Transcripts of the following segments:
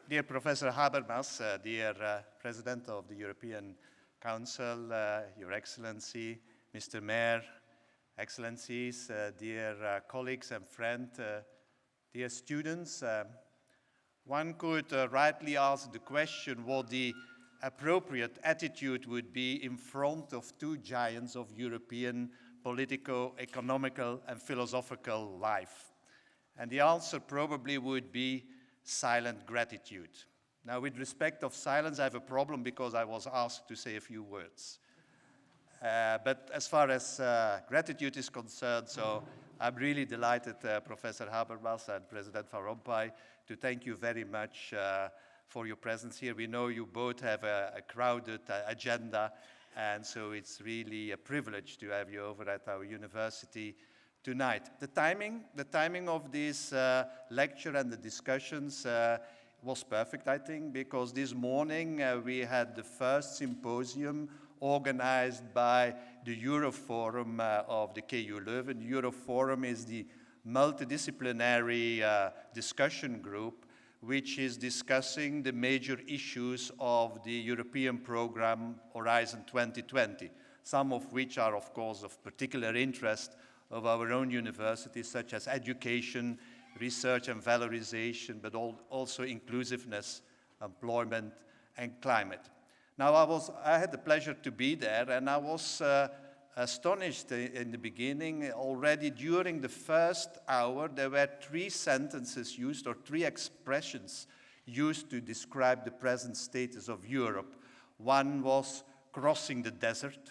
Dear Professor Habermas, dear President of the European Council, Your Excellency, Mr. Mayor, Excellencies, dear colleagues and friends, dear students, one could rightly ask the question what the appropriate attitude would be in front of two giants of European political, economical, and philosophical life. And the answer probably would be silent gratitude. Now, with respect of silence, I have a problem because I was asked to say a few words. But as far as gratitude is concerned, so I'm really delighted, Professor Habermas and President Van Rompuy, to thank you very much for your presence here. We know you both have a crowded agenda, and so it's really a privilege to have you over at our university tonight. The timing of this lecture and the discussions was perfect, I think, because this morning we had the first symposium organized by the Euroforum of the KU Leuven. The Euroforum is the multidisciplinary discussion group which is discussing the major issues of the European program Horizon 2020, some of which are, of course, of particular interest of our own universities, such as education, research and valorization, but also inclusiveness, employment, and climate. Now, I had the pleasure to be there, and I was astonished in the beginning. Already during the first hour, there were three sentences used, or three expressions used to describe the present status of Europe. One was crossing the desert,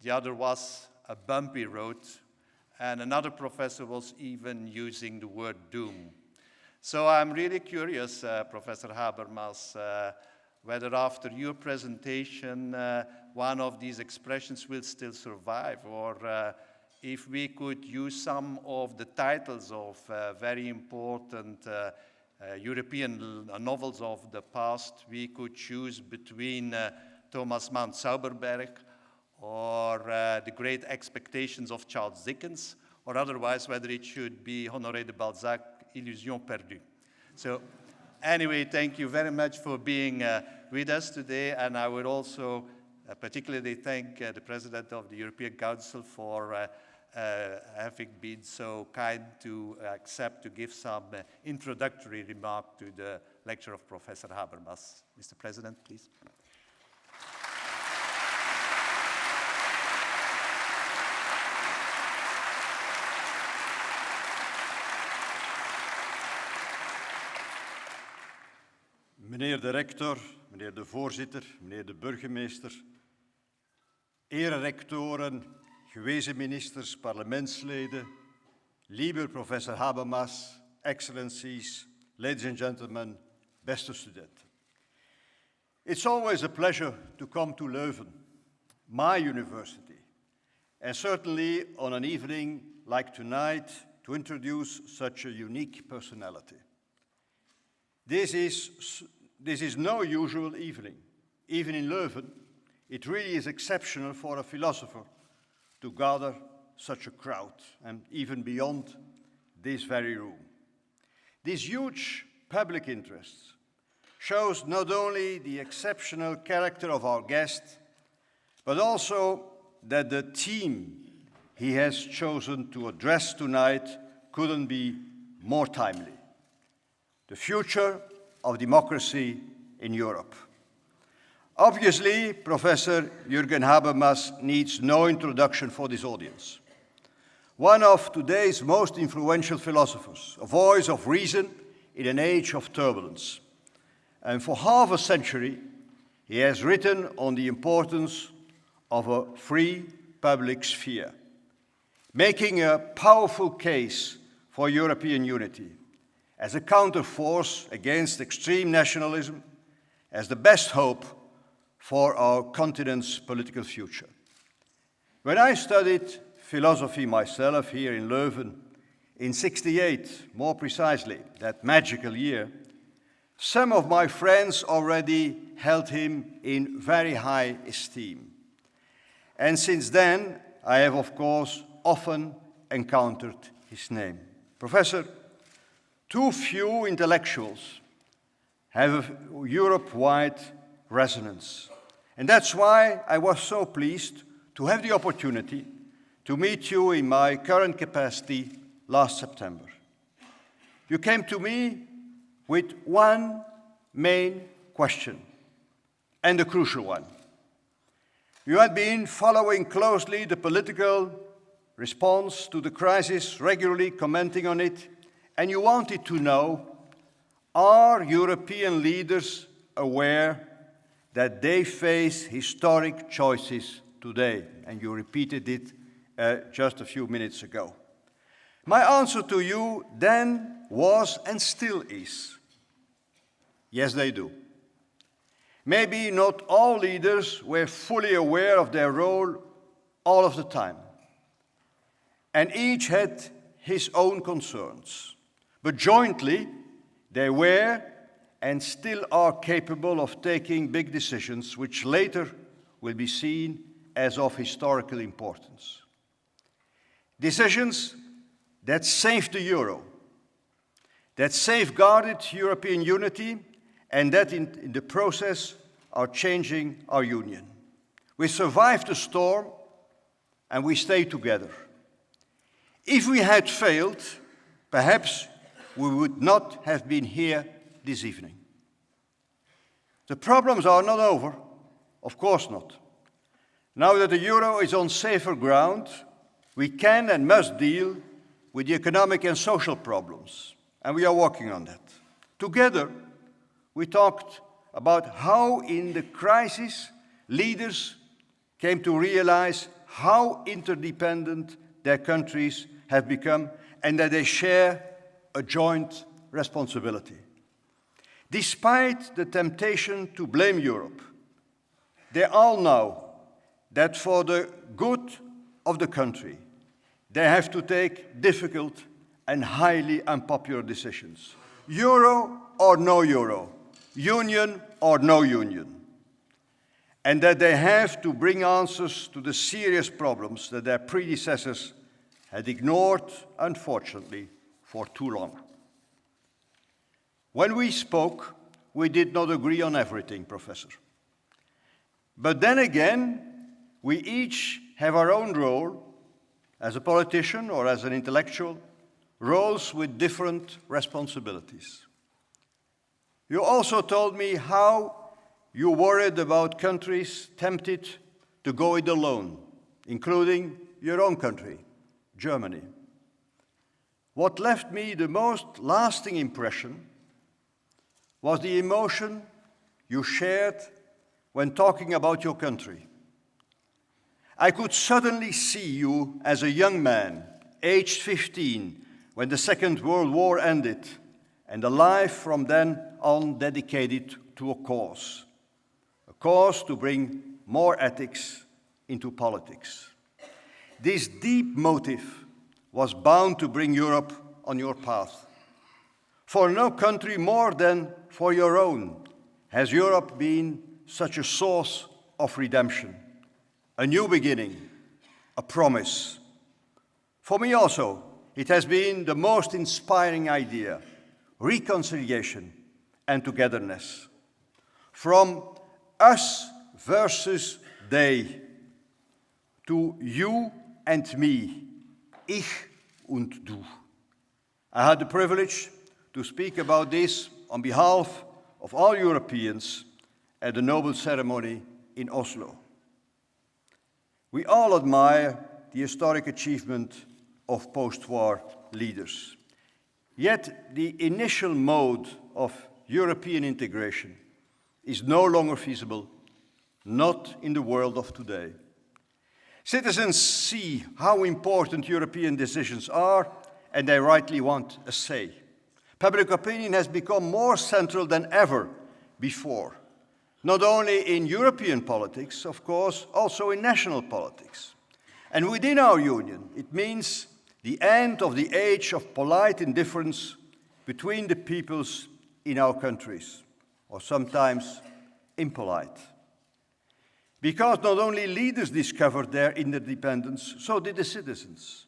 the other was a bumpy road, and another professor was even using the word doom. So I'm really curious, Professor Habermas, whether after your presentation one of these expressions will still survive, or if we could use some of the titles of very important European novels of the past. We could choose between Thomas Mann Zauberberg, or The Great Expectations of Charles Dickens, or otherwise whether it should be Honoré de Balzac, Illusion perdue. So anyway, thank you very much for being with us today, and I would also particularly thank the President of the European Council for having been so kind to accept to give some introductory remark to the lecture of Professor Habermas. Mr. President, please. Meneer de rector, meneer de voorzitter, meneer de burgemeester, ererectoren, gewezen ministers, parlementsleden, lieve professor Habermas, excellencies, ladies and gentlemen, beste studenten. It's always a pleasure to come to Leuven, my university, and certainly on an evening like tonight to introduce such a unique personality. This is no usual evening. Even in Leuven, it really is exceptional for a philosopher to gather such a crowd, and even beyond this very room. This huge public interest shows not only the exceptional character of our guest, but also that the theme he has chosen to address tonight couldn't be more timely: the future of democracy in Europe. Obviously, Professor Jürgen Habermas needs no introduction for this audience. One of today's most influential philosophers, a voice of reason in an age of turbulence. And for half a century, he has written on the importance of a free public sphere, making a powerful case for European unity as a counterforce against extreme nationalism, as the best hope for our continent's political future. When I studied philosophy myself here in Leuven in '68, more precisely, that magical year, some of my friends already held him in very high esteem. And since then, I have, of course, often encountered his name. Professor, too few intellectuals have a Europe-wide resonance. And that's why I was so pleased to have the opportunity to meet you in my current capacity last September. You came to me with one main question, and a crucial one. You had been following closely the political response to the crisis, regularly commenting on it, and you wanted to know, are European leaders aware that they face historic choices today? And you repeated it just a few minutes ago. My answer to you then was and still is, yes, they do. Maybe not all leaders were fully aware of their role all of the time, and each had his own concerns. But jointly, they were and still are capable of taking big decisions which later will be seen as of historical importance. Decisions that saved the euro, that safeguarded European unity, and that in the process are changing our union. We survived the storm and we stayed together. If we had failed, perhaps we would not have been here this evening. The problems are not over, of course not. Now that the euro is on safer ground, we can and must deal with the economic and social problems, and we are working on that. Together, we talked about how in the crisis leaders came to realize how interdependent their countries have become and that they share a joint responsibility. Despite the temptation to blame Europe, they all know that for the good of the country, they have to take difficult and highly unpopular decisions. Euro or no euro, union or no union. And that they have to bring answers to the serious problems that their predecessors had ignored, unfortunately, for too long. When we spoke, we did not agree on everything, Professor. But then again, we each have our own role as a politician or as an intellectual, roles with different responsibilities. You also told me how you worried about countries tempted to go it alone, including your own country, Germany. What left me the most lasting impression was the emotion you shared when talking about your country. I could suddenly see you as a young man, aged 15, when the Second World War ended, and a life from then on dedicated to a cause to bring more ethics into politics. This deep motive was bound to bring Europe on your path. For no country more than for your own has Europe been such a source of redemption, a new beginning, a promise. For me also, it has been the most inspiring idea, reconciliation and togetherness. From us versus they, to you and me, ich und du. I had the privilege to speak about this on behalf of all Europeans at the Nobel ceremony in Oslo. We all admire the historic achievement of post-war leaders. Yet the initial mode of European integration is no longer feasible, not in the world of today. Citizens see how important European decisions are, and they rightly want a say. Public opinion has become more central than ever before, not only in European politics, of course, also in national politics. And within our union, it means the end of the age of polite indifference between the peoples in our countries, or sometimes impolite. Because not only leaders discovered their interdependence, so did the citizens.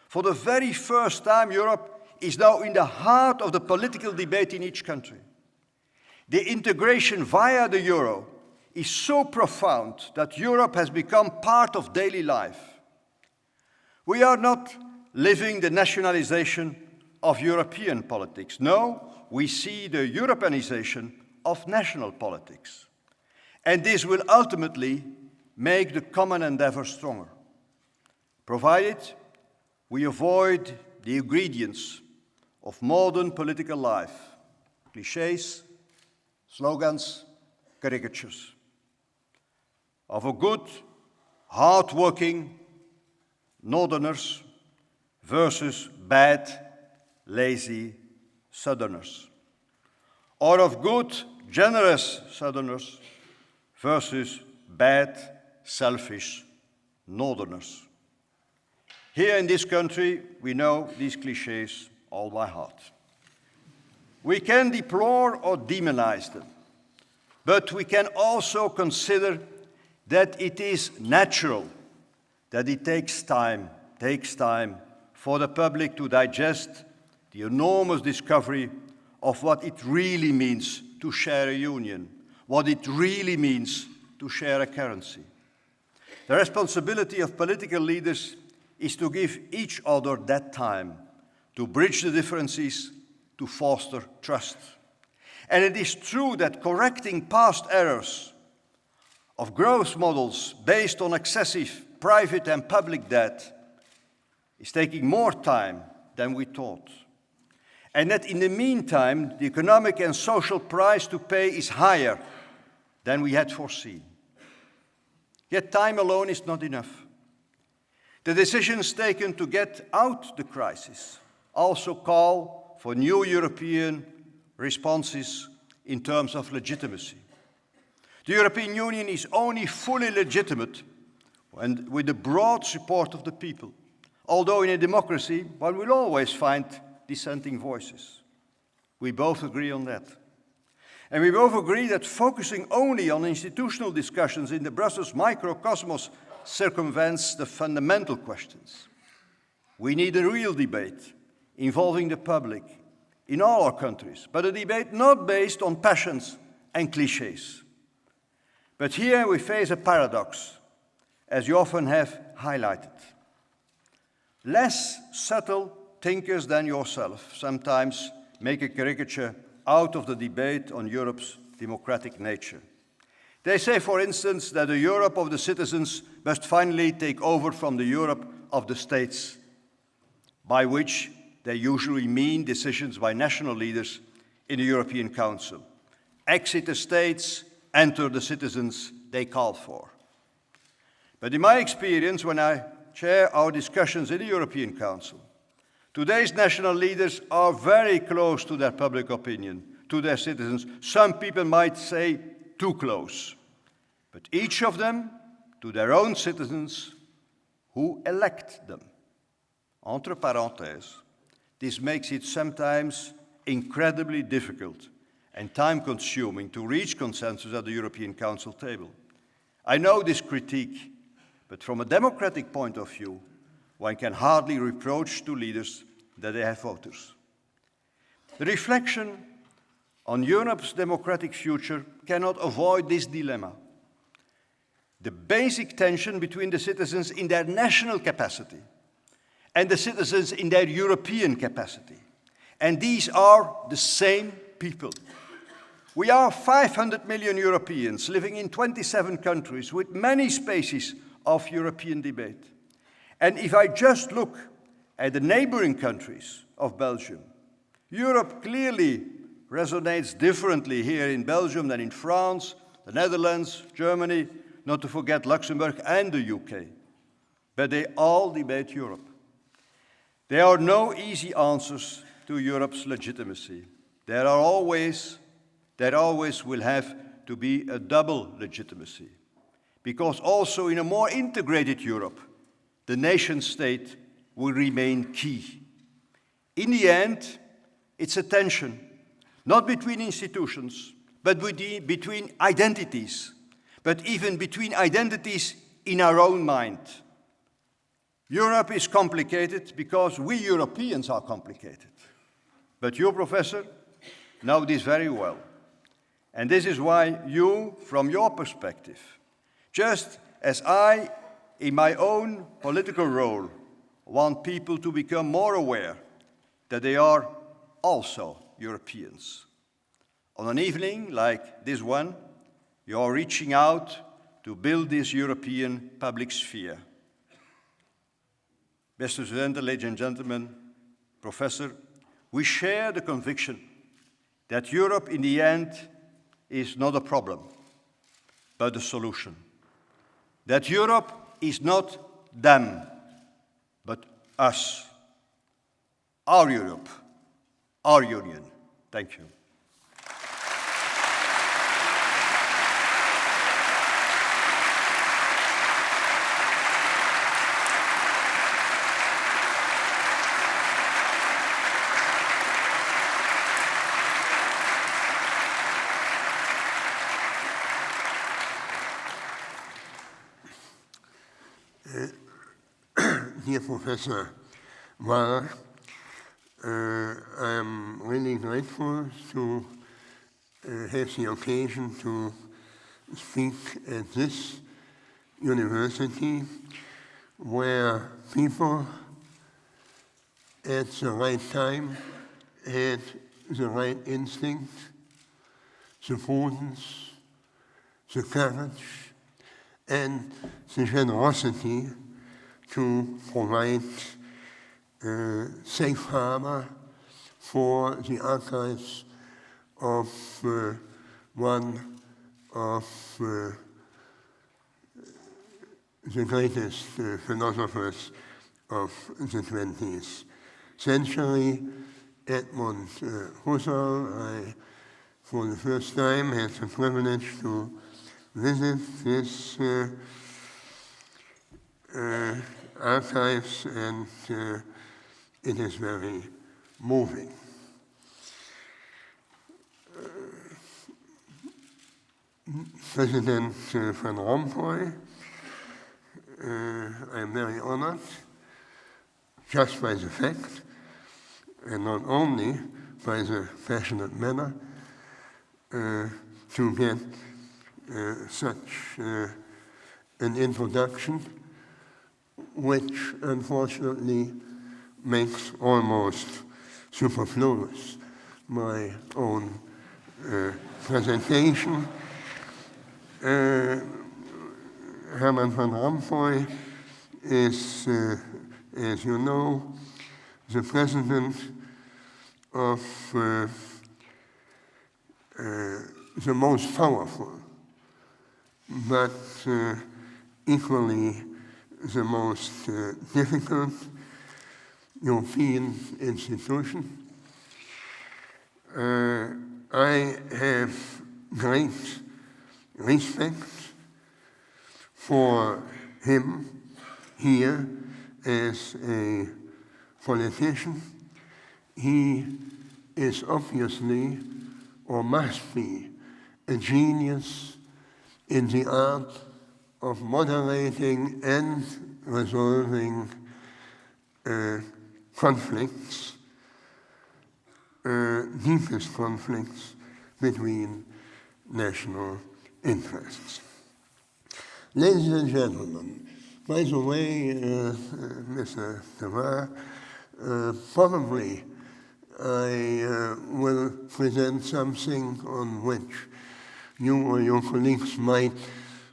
For the very first time, Europe is now in the heart of the political debate in each country. The integration via the euro is so profound that Europe has become part of daily life. We are not living the nationalization of European politics. No, we see the Europeanization of national politics. And this will ultimately make the common endeavor stronger, provided we avoid the ingredients of modern political life: clichés, slogans, caricatures, of a good, hard-working Northerners versus bad, lazy Southerners, or of good, generous Southerners versus bad, selfish Northerners. Here in this country, we know these clichés all by heart. We can deplore or demonize them, but we can also consider that it is natural, that it takes time for the public to digest the enormous discovery of what it really means to share a union, what it really means to share a currency. The responsibility of political leaders is to give each other that time, to bridge the differences, to foster trust. And it is true that correcting past errors of growth models based on excessive private and public debt is taking more time than we thought. And that in the meantime, the economic and social price to pay is higher than we had foreseen. Yet time alone is not enough. The decisions taken to get out the crisis also call for new European responses in terms of legitimacy. The European Union is only fully legitimate and with the broad support of the people, although in a democracy one will always find dissenting voices. We both agree on that. And we both agree that focusing only on institutional discussions in the Brussels microcosmos circumvents the fundamental questions. We need a real debate involving the public in all our countries, but a debate not based on passions and clichés. But here we face a paradox, as you often have highlighted. Less subtle thinkers than yourself sometimes make a caricature out of the debate on Europe's democratic nature. They say, for instance, that the Europe of the citizens must finally take over from the Europe of the states, by which they usually mean decisions by national leaders in the European Council. Exit the states, enter the citizens they call for. But in my experience, when I chair our discussions in the European Council, today's national leaders are very close to their public opinion, to their citizens. Some people might say too close. But each of them to their own citizens who elect them. Entre parenthèses, this makes it sometimes incredibly difficult and time-consuming to reach consensus at the European Council table. I know this critique, but from a democratic point of view, one can hardly reproach to leaders that they have voters. The reflection on Europe's democratic future cannot avoid this dilemma. The basic tension between the citizens in their national capacity and the citizens in their European capacity. And these are the same people. We are 500 million Europeans living in 27 countries with many spaces of European debate. And if I just look at the neighboring countries of Belgium, Europe clearly resonates differently here in Belgium than in France, the Netherlands, Germany, not to forget Luxembourg and the UK. But they all debate Europe. There are no easy answers to Europe's legitimacy. There always will have to be a double legitimacy. Because also in a more integrated Europe, the nation state will remain key. In the end, it's a tension, not between institutions, but between identities, but even between identities in our own mind. Europe is complicated because we Europeans are complicated. But you, Professor, know this very well. And this is why you, from your perspective, just as I, in my own political role, want people to become more aware that they are also Europeans. On an evening like this one, you are reaching out to build this European public sphere. Beste studenten, ladies and gentlemen, Professor, we share the conviction that Europe in the end is not a problem, but a solution. That Europe is not them, but us. Our Europe, our Union. Thank you. Dear Professor Waller, I'm really grateful to have the occasion to speak at this university where people at the right time had the right instinct, the prudence, the courage, and the generosity to provide safe harbor for the archives of one of the greatest philosophers of the 20th century, Edmund Husserl. I, for the first time, had the privilege to visit this archives, and it is very moving. President Van Rompuy, I'm very honored just by the fact, and not only by the passionate manner, to get such an introduction, which unfortunately makes almost superfluous my own presentation. Herman Van Rompuy is, as you know, the president of the most powerful, but equally the most difficult European institution. I have great respect for him here as a politician. He is obviously, or must be, a genius in the art of moderating and resolving conflicts, deepest conflicts between national interests. Ladies and gentlemen, by the way, Mr. De Somer, probably I will present something on which you or your colleagues might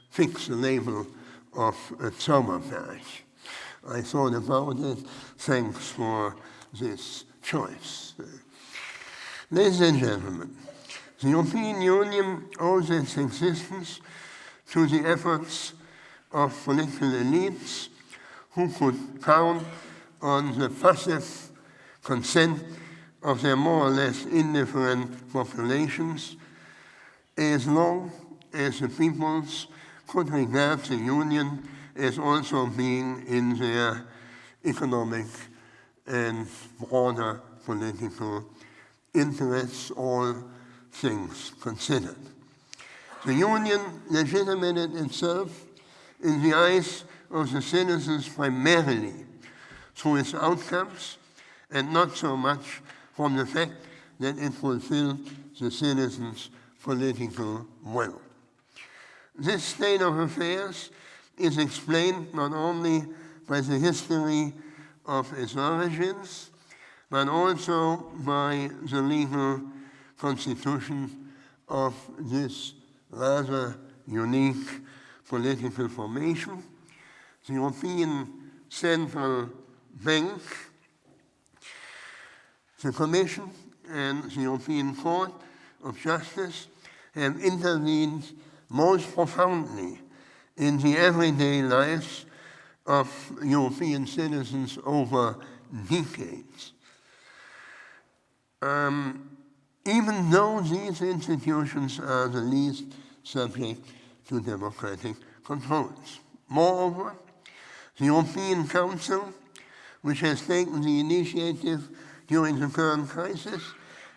fix the label of a Zauberberg. I thought about it. Thanks for this choice. Ladies and gentlemen, the European Union owes its existence to the efforts of political elites who could count on the passive consent of their more or less indifferent populations, as long as the peoples could regard the Union as also being in their economic and broader political interests, all things considered. The Union legitimated itself in the eyes of the citizens primarily through its outcomes, and not so much from the fact that it fulfilled the citizens' political will. This state of affairs is explained not only by the history of its origins, but also by the legal constitution of this rather unique political formation. The European Central Bank, the Commission, and the European Court of Justice have intervened most profoundly in the everyday lives of European citizens over decades. Even though these institutions are the least subject to democratic controls. Moreover, the European Council, which has taken the initiative during the current crisis,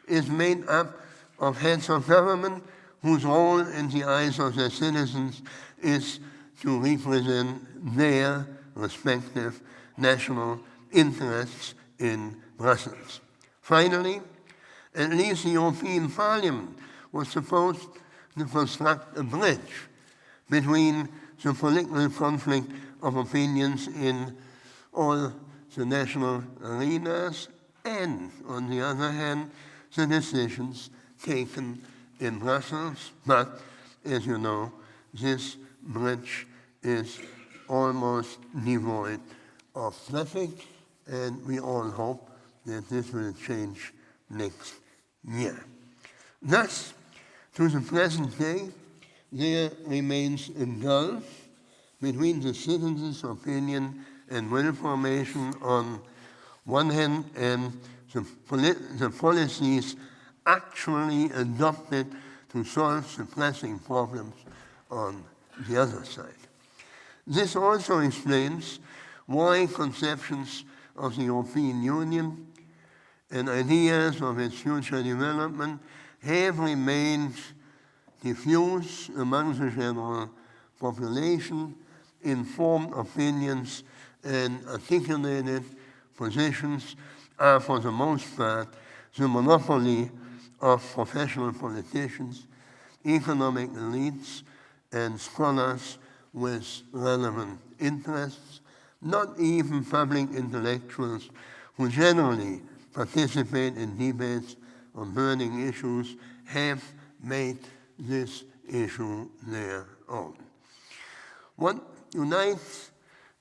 is made up of heads of government whose role in the eyes of their citizens is to represent their respective national interests in Brussels. Finally, at least the European Parliament was supposed to construct a bridge between the political conflict of opinions in all the national arenas and, on the other hand, the decisions taken in Brussels. But, as you know, this bridge is almost devoid of traffic, and we all hope that this will change next year. Thus, to the present day, there remains a gulf between the citizens' opinion and will formation on one hand and the policies actually adopted to solve the pressing problems on the other side. This also explains why conceptions of the European Union and ideas of its future development have remained diffuse among the general population, informed opinions and articulated positions are for the most part the monopoly of professional politicians, economic elites, and scholars with relevant interests, not even public intellectuals who generally participate in debates on burning issues have made this issue their own. What unites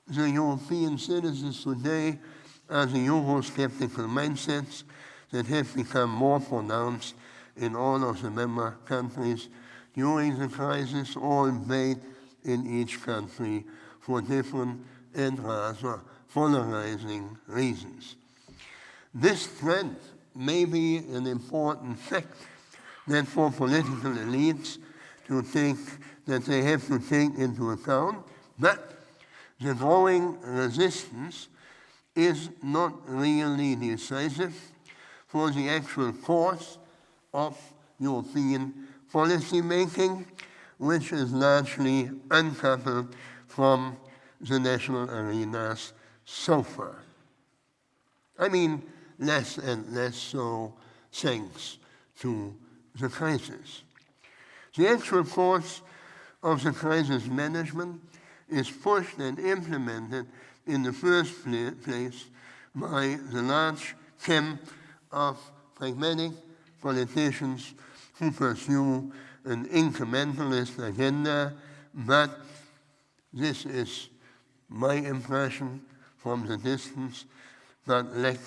the European citizens today are the Eurosceptical mindsets that have become more pronounced in all of the member countries during the crisis, albeit in each country for different and rather polarizing reasons. This trend may be an important fact that for political elites that they have to take into account, but the growing resistance is not really decisive for the actual course of European policy making, which is largely uncoupled from the national arenas so far. I mean, less and less so thanks to the crisis. The actual course of the crisis management is pushed and implemented in the first place by the large camp of pragmatic politicians who pursue an incrementalist agenda, but this is my impression from the distance, but lack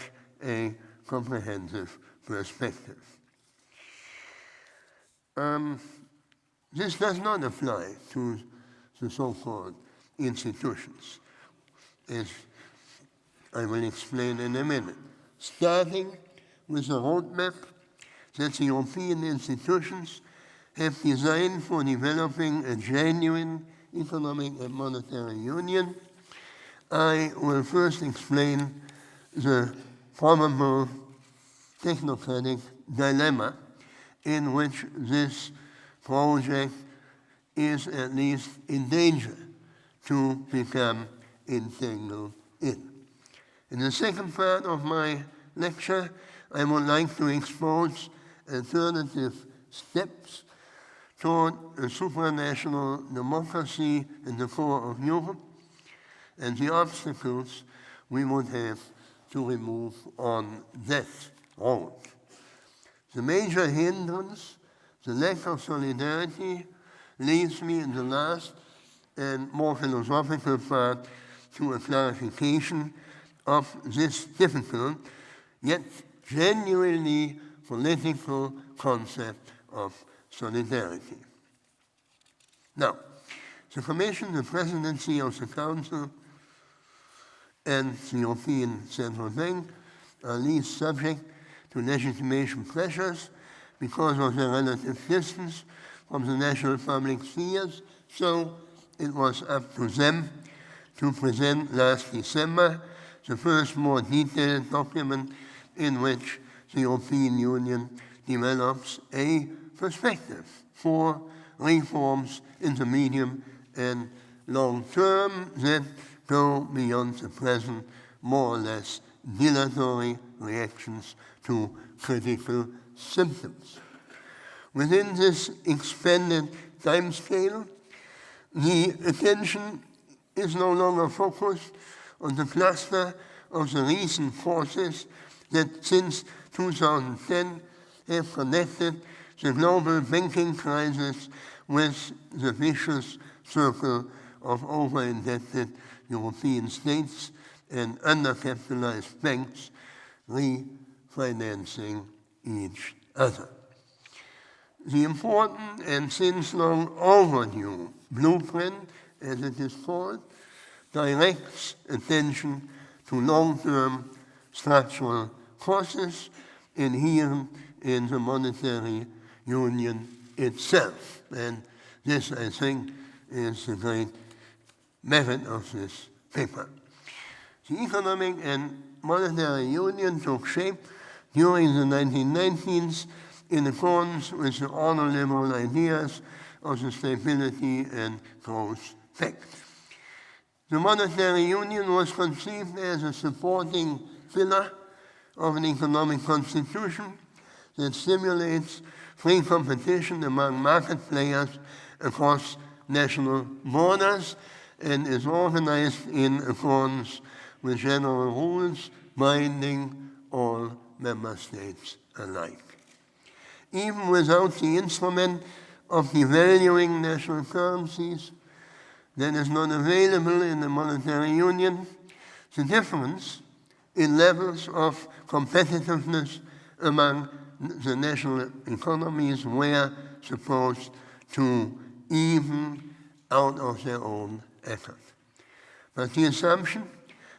a comprehensive perspective. This does not apply to the so-called institutions, as I will explain in a minute. Starting with a roadmap that the European institutions have designed for developing a genuine economic and monetary union, I will first explain the probable technocratic dilemma in which this project is at least in danger to become entangled in. In the second part of my lecture, I would like to expose alternative steps toward a supranational democracy in the core of Europe, and the obstacles we would have to remove on that road. The major hindrance, the lack of solidarity, leads me in the last and more philosophical part to a clarification of this difficult, yet genuinely political concept of solidarity. Now, the Commission, the Presidency of the Council, and the European Central Bank are least subject to legitimation pressures because of their relative distance from the national public spheres, so it was up to them to present last December the first more detailed document in which the European Union develops a perspective for reforms in the medium and long term that go beyond the present more or less dilatory reactions to critical symptoms. Within this expanded timescale, the attention is no longer focused on the cluster of the recent forces that since 2010 have connected the global banking crisis with the vicious circle of over-indebted European states and undercapitalized banks refinancing each other. The important and since long overdue blueprint, as it is called, directs attention to long-term structural causes inherent in the monetary union itself. And this, I think, is the great merit of this paper. The economic and monetary union took shape during the 1990s in accordance with the ordoliberal ideas of the Stability and Growth Pact. The monetary union was conceived as a supporting pillar of an economic constitution that stimulates free competition among market players across national borders and is organized in accordance with general rules binding all member states alike. Even without the instrument of devaluing national currencies that is not available in the monetary union, the difference in levels of competitiveness among the national economies were supposed to even out of their own effort. But the assumption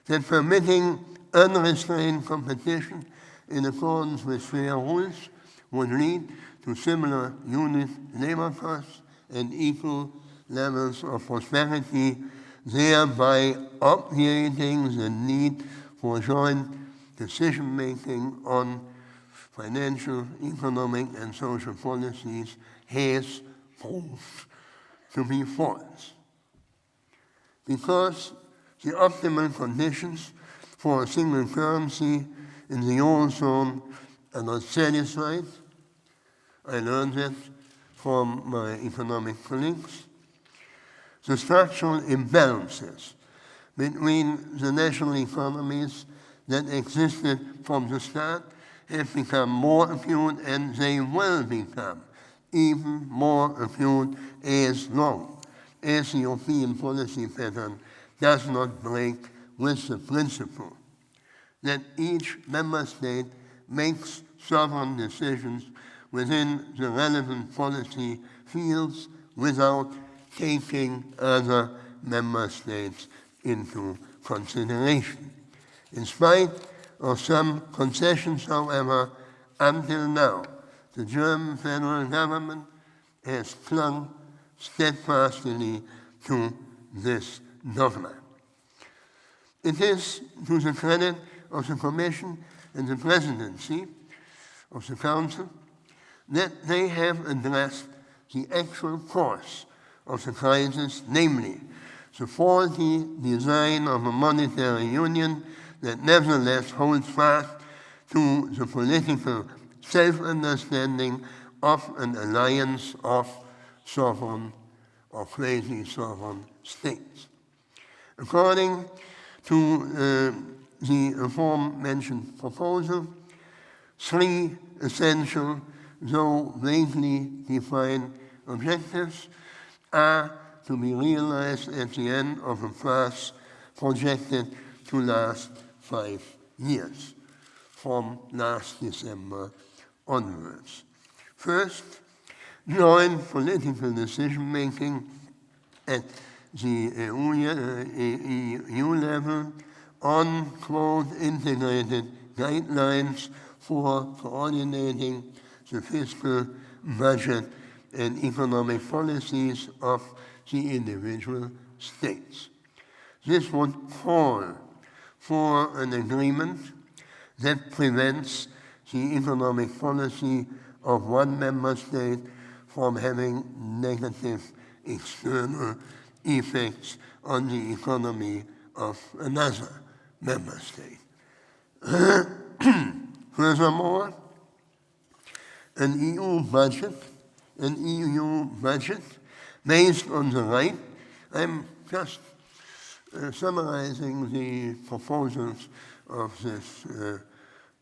that permitting unrestrained competition in accordance with fair rules would lead to similar unit labor costs and equal levels of prosperity, thereby obviating the need for joint decision-making on financial, economic, and social policies has proved to be false. Because the optimal conditions for a single currency in the Eurozone are not satisfied, I learned that from my economic colleagues, the structural imbalances between the national economies that existed from the start have become more acute, and they will become even more acute as long as the European policy pattern does not break with the principle that each member state makes sovereign decisions within the relevant policy fields without taking other member states into consideration. In spite of some concessions, however, until now, the German federal government has clung steadfastly to this dogma. It is to the credit of the Commission and the Presidency of the Council that they have addressed the actual cause of the crisis, namely the faulty design of a monetary union that nevertheless holds fast to the political self-understanding of an alliance of sovereign or quasi-sovereign states. According to the aforementioned proposal, three essential, though vaguely defined objectives are to be realized at the end of a path projected to last 5 years, from last December onwards. First, joint political decision-making at the EU level on, quote, integrated guidelines for coordinating the fiscal, budget, and economic policies of the individual states. This would call for an agreement that prevents the economic policy of one member state from having negative external effects on the economy of another member state. Furthermore, an EU budget based on the right, I'm just summarizing the proposals of this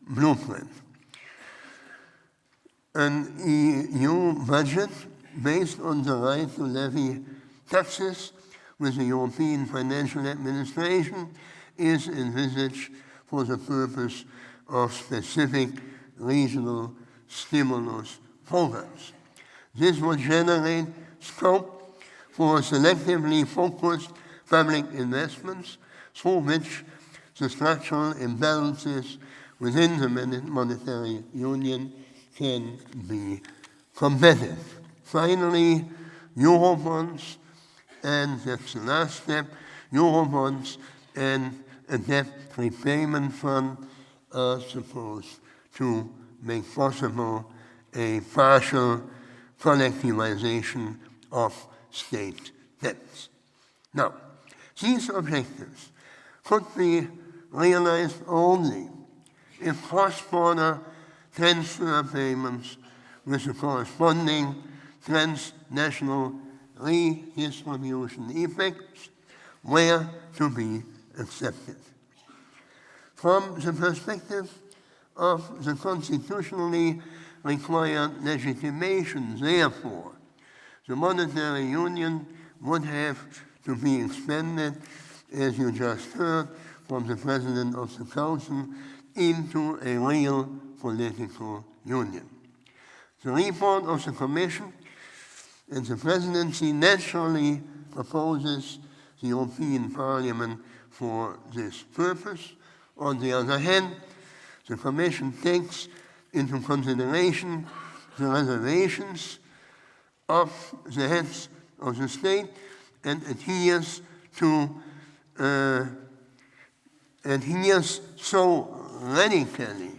blueprint. An EU budget based on the right to levy taxes with the European Financial Administration is envisaged for the purpose of specific regional stimulus programs. This will generate scope for selectively focused public investments through which the structural imbalances within the monetary union can be combated. Finally, Eurobonds, and that's the last step, Eurobonds and a debt repayment fund are supposed to make possible a partial collectivization of state debts. Now, these objectives could be realized only if cross-border transfer payments with the corresponding transnational redistribution effects were to be accepted. From the perspective of the constitutionally required legitimation, therefore, the monetary union would have to be expanded, as you just heard from the President of the Council, into a real political union. The report of the Commission and the Presidency naturally proposes the European Parliament for this purpose. On the other hand, the Commission takes into consideration the reservations of the heads of the state and adheres so radically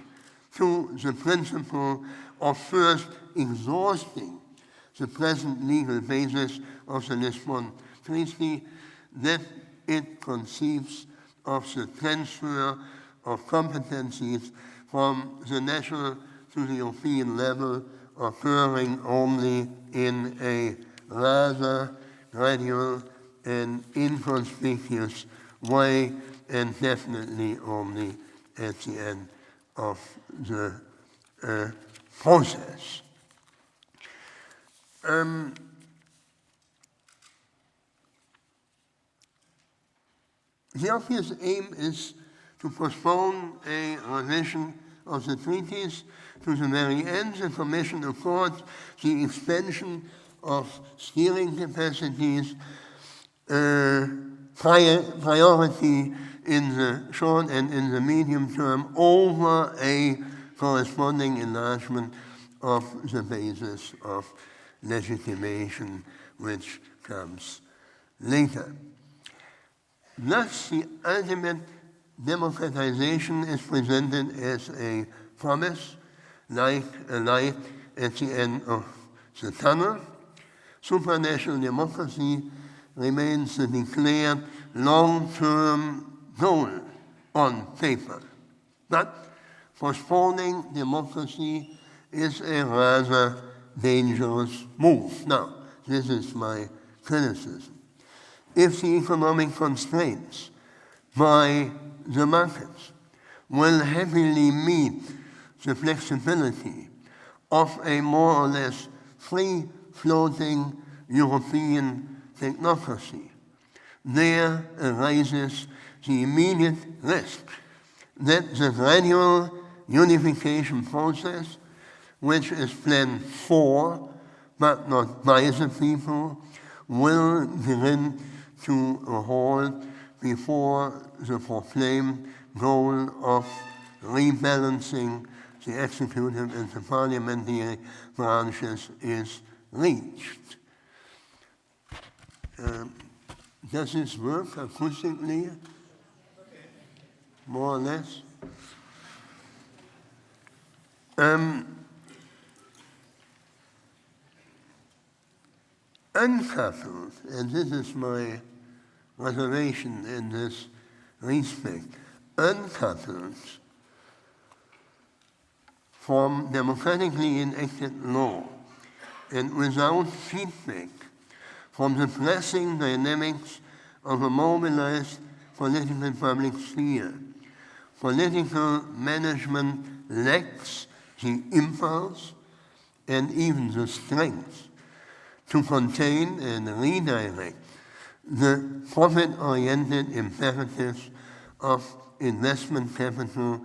to the principle of first exhausting the present legal basis of the Lisbon Treaty that it conceives of the transfer of competencies from the national to the European level occurring only in a rather gradual and inconspicuous way, and definitely only at the end of the process. The obvious aim is to postpone a revision of the treaties to the very end. The Commission accords the expansion of steering capacities priority in the short and in the medium term over a corresponding enlargement of the basis of legitimation, which comes later. Thus, the ultimate democratization is presented as a promise, like a light at the end of the tunnel. Supranational democracy remains the declared long-term goal on paper. But postponing democracy is a rather dangerous move. Now, this is my criticism, if the economic constraints by the markets will heavily meet the flexibility of a more or less free-floating European technocracy, there arises the immediate risk that the gradual unification process, which is planned for but not by the people, will begin to a halt before the proclaimed goal of rebalancing the executive and the parliamentary branches is reached. Does this work acoustically? More or less? Uncoupled, and this is my reservation in this respect, uncoupled from democratically enacted law and without feedback from the pressing dynamics of a mobilized political public sphere, political management lacks the impulse and even the strength to contain and redirect the profit-oriented imperatives of investment capital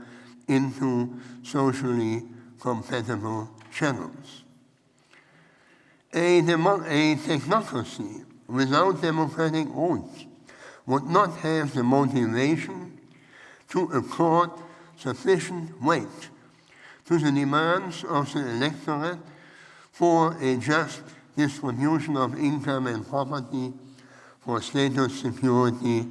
into socially compatible channels. A technocracy without democratic roots would not have the motivation to accord sufficient weight to the demands of the electorate for a just distribution of income and property, for status security,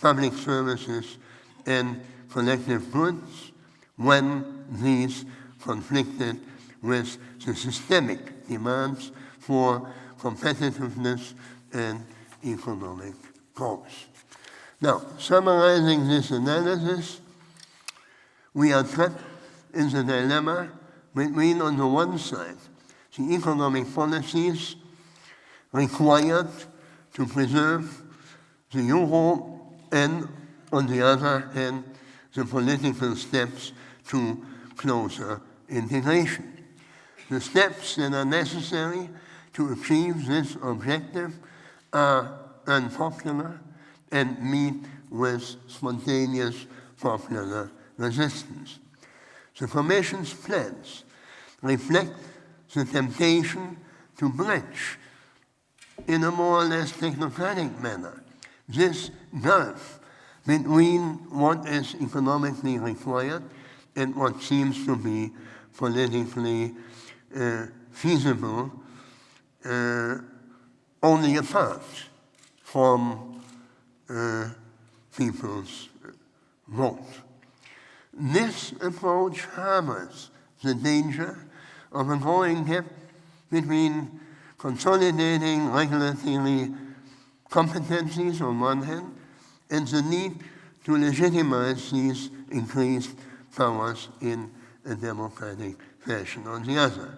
public services, and collective goods when these conflicted with the systemic demands for competitiveness and economic growth. Now, summarizing this analysis, we are trapped in the dilemma between, on the one side, the economic policies required to preserve the euro, and on the other hand, the political steps to closer integration. The steps that are necessary to achieve this objective are unpopular and meet with spontaneous popular resistance. The Commission's plans reflect the temptation to bridge in a more or less technocratic manner this gulf between what is economically required and what seems to be politically feasible only apart from people's vote. This approach harbors the danger of a growing gap between consolidating regulatory competencies on one hand and the need to legitimize these increased powers in a democratic fashion on the other.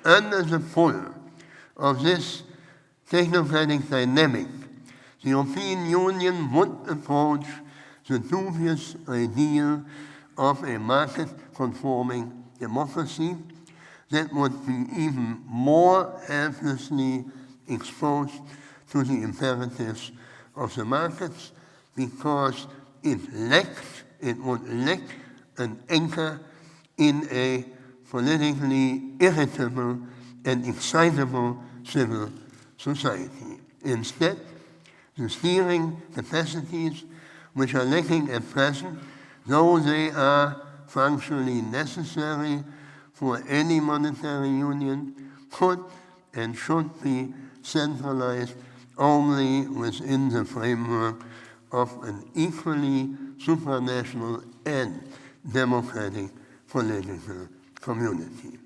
Under the pull of this technocratic dynamic, the European Union would approach the dubious ideal of a market-conforming democracy that would be even more helplessly exposed to the imperatives of the markets because it would lack an anchor in a politically irritable and excitable civil society. Instead, the steering capacities which are lacking at present, though they are functionally necessary for any monetary union, could and should be centralized only within the framework of an equally supranational and democratic political community.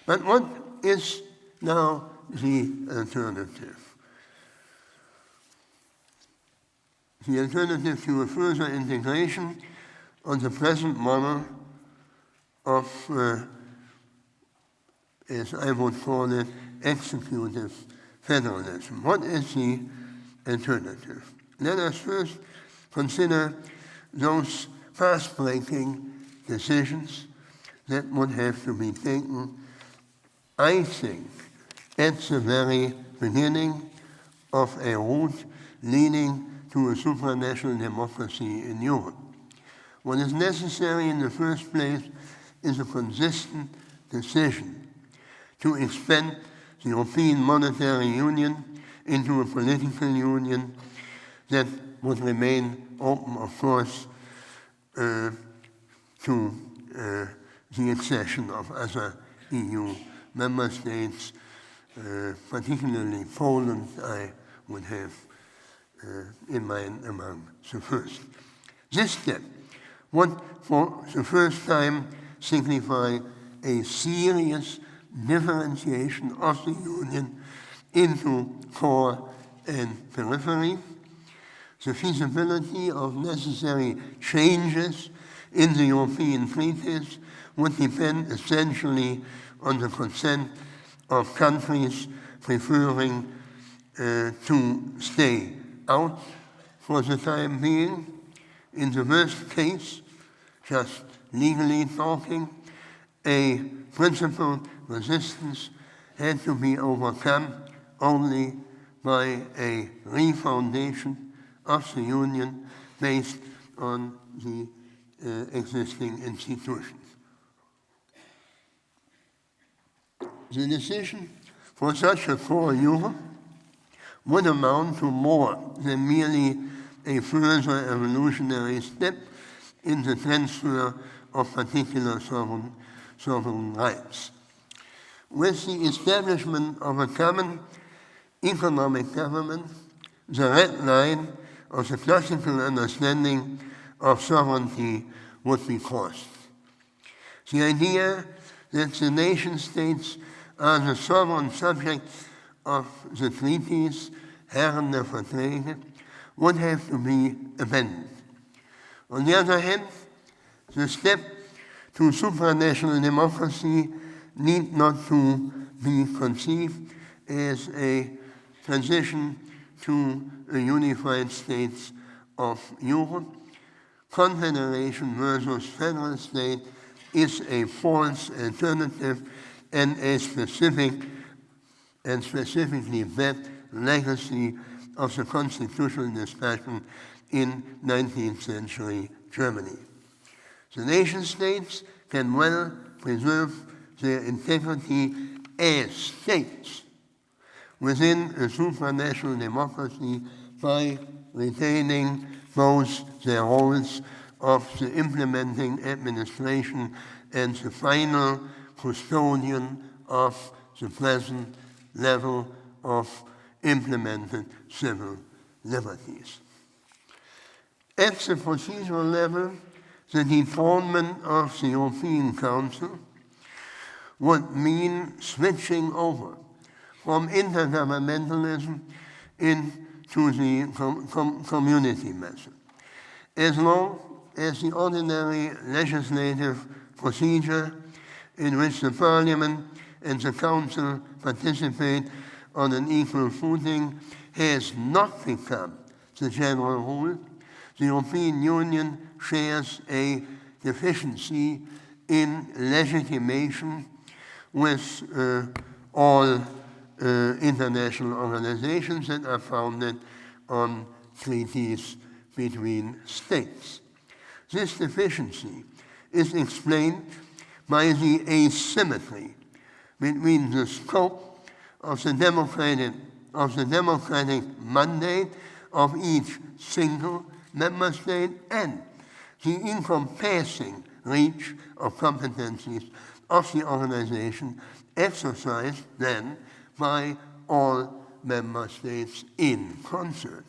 But what is now the alternative? The alternative to a further integration on the present model of as I would call it, executive federalism. What is the alternative? Let us first consider those path-breaking decisions that would have to be taken, I think, at the very beginning of a route leading to a supranational democracy in Europe. What is necessary in the first place is a consistent decision to expand the European Monetary Union into a political union that would remain open, of course, to the accession of other EU member states, particularly Poland, I would have in mind among the first. This step would, for the first time, signify a serious differentiation of the Union into core and periphery. The feasibility of necessary changes in the European treaties would depend essentially on the consent of countries preferring to stay out for the time being. In the worst case, just legally talking, a principled resistance had to be overcome only by a refoundation of the Union based on the existing institutions. The decision for such a core Europe would amount to more than merely a further evolutionary step in the transfer of particular sovereign rights. With the establishment of a common economic government, the red line of the classical understanding of sovereignty would be crossed. The idea that the nation-states are the sovereign subjects of the treaties, Herren der Verträge, would have to be abandoned. On the other hand, the step to supranational democracy need not to be conceived as a transition to a unified states of Europe. Confederation versus federal state is a false alternative and a specific and specifically bad legacy of the constitutional discussion in 19th century Germany. The nation states can well preserve their integrity as states within a supranational democracy by retaining both their roles of the implementing administration and the final custodian of the present level of implemented civil liberties. At the procedural level, the dethronement of the European Council would mean switching over from intergovernmentalism into the community method. As long as the ordinary legislative procedure in which the Parliament and the Council participate on an equal footing has not become the general rule, the European Union shares a deficiency in legitimation with all international organizations that are founded on treaties between states. This deficiency is explained by the asymmetry between the scope of the democratic mandate of each single member state and the encompassing reach of competencies of the organization exercised then by all member states in concert.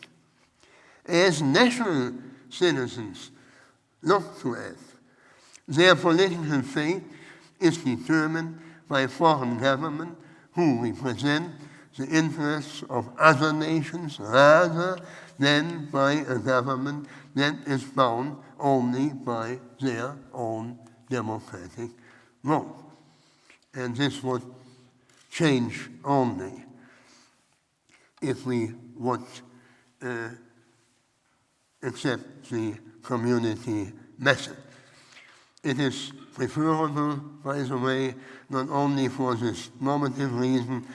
As national citizens look to it, their political fate is determined by foreign governments who represent the interests of other nations rather than by a government that is bound only by their own democratic vote. And this would change only if we would accept the community method. It is preferable, by the way, not only for this normative reason,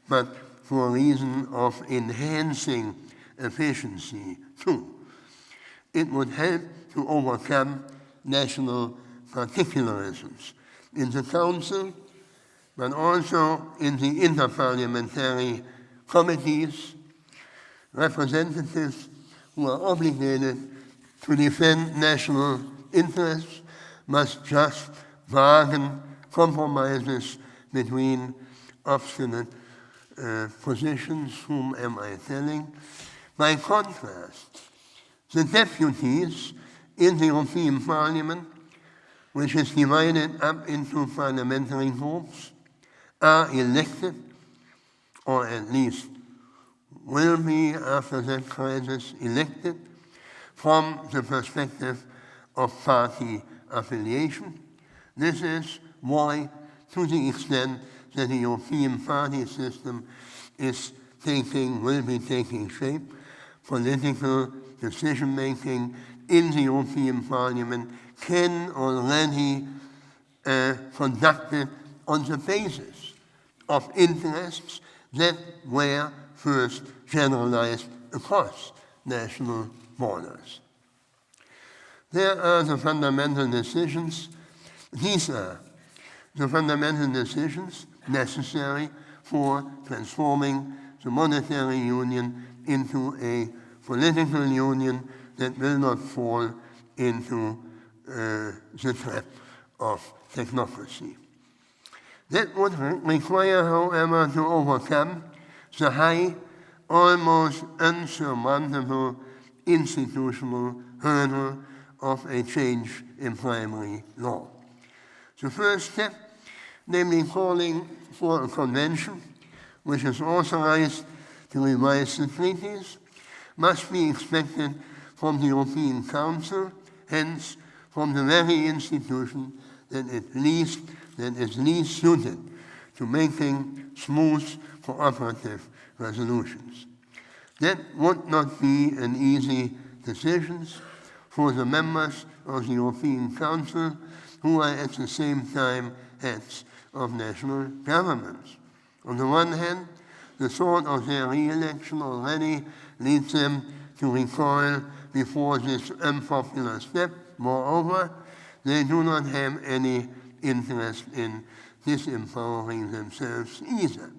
but for a reason of enhancing efficiency too. It would help to overcome national particularisms in the Council, but also in the interparliamentary committees. Representatives who are obligated to defend national interests must just bargain compromises between obstinate positions. Whom am I telling? By contrast, the deputies in the European Parliament, which is divided up into parliamentary groups, are elected, or at least will be after that crisis elected, from the perspective of party affiliation. This is why, to the extent that the European party system will be taking shape, political decision-making in the European Parliament can already conducted on the basis of interests that were first generalized across national borders. There are the fundamental decisions. These are the fundamental decisions necessary for transforming the monetary union into a political union that will not fall into the trap of technocracy. That would require, however, to overcome the high, almost unsurmountable institutional hurdle of a change in primary law. The first step, namely calling for a convention which is authorized to revise the treaties, must be expected from the European Council, hence from the very institution that is least suited to making smooth cooperative resolutions. That would not be an easy decision for the members of the European Council, who are at the same time heads of national governments. On the one hand, the thought of their re-election already leads them to recoil before this unpopular step. Moreover, they do not have any interest in disempowering themselves either.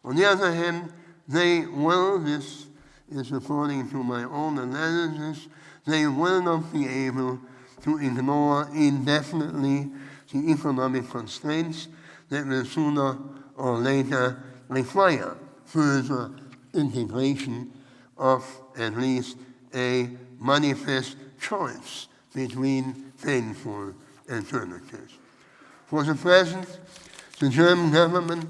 On the other hand, they will, this is according to my own analysis, they will not be able to ignore indefinitely the economic constraints that will sooner or later require further integration of at least a manifest choice between painful alternatives. For the present, the German government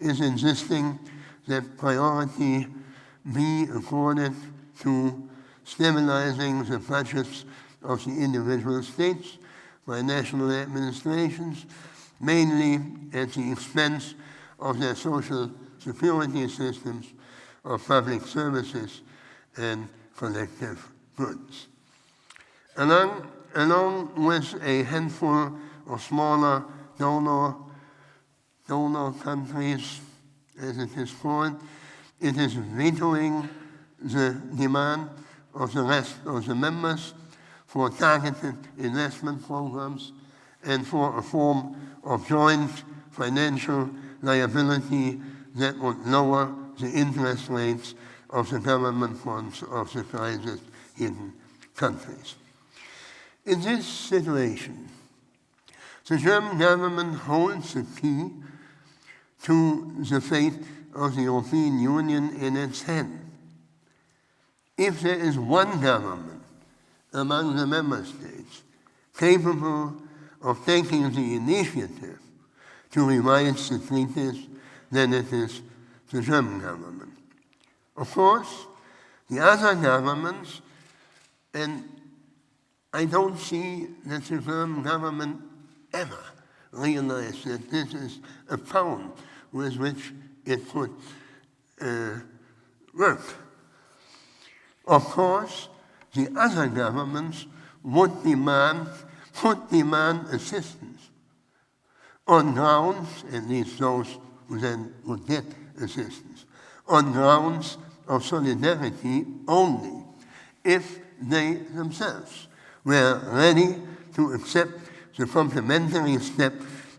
is insisting that priority be accorded to stabilizing the budgets of the individual states by national administrations, mainly at the expense of their social security systems, of public services, and collective goods. Along with a handful of smaller donor countries, as it is called, it is vetoing the demand of the rest of the members for targeted investment programs and for a form of joint financial liability that would lower the interest rates of the government funds of the crisis-hidden countries. In this situation, the German government holds the key to the fate of the European Union in its hand. If there is one government among the member states capable of taking the initiative to revise the treaties, then it is the German government. Of course, the other governments, and I don't see that the German government ever realized that this is a pound with which it could work. Of course, the other governments would demand assistance on grounds, at least those who then would get assistance, on grounds of solidarity only, if they themselves were ready to accept the complementary step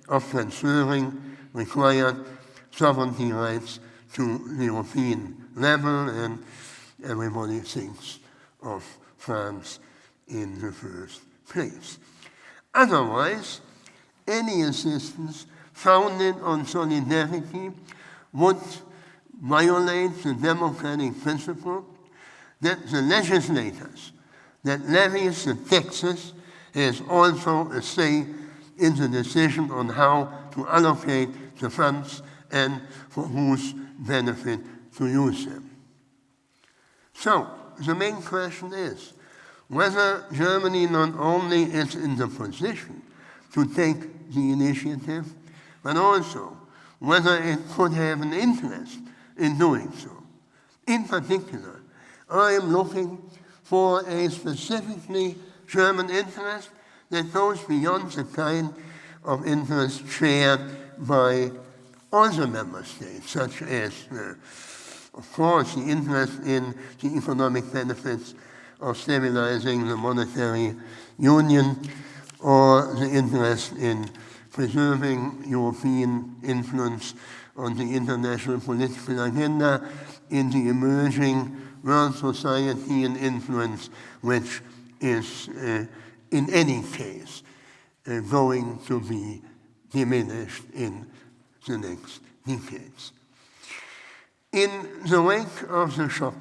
of transferring required sovereignty rights to the European level, and everybody thinks of France in the first place. Otherwise, any assistance founded on solidarity would violate the democratic principle that the legislators that levies the taxes has also a say in the decision on how to allocate the funds and for whose benefit to use them. So, the main question is whether Germany not only is in the position to take the initiative, but also whether it could have an interest in doing so. In particular, I am looking for a specifically German interest that goes beyond the kind of interest shared by other member states, such as, of course, the interest in the economic benefits of stabilizing the monetary union, or the interest in preserving European influence on the international political agenda in the emerging world society, and influence which is, in any case, going to be diminished in the next decades. In the wake of the shock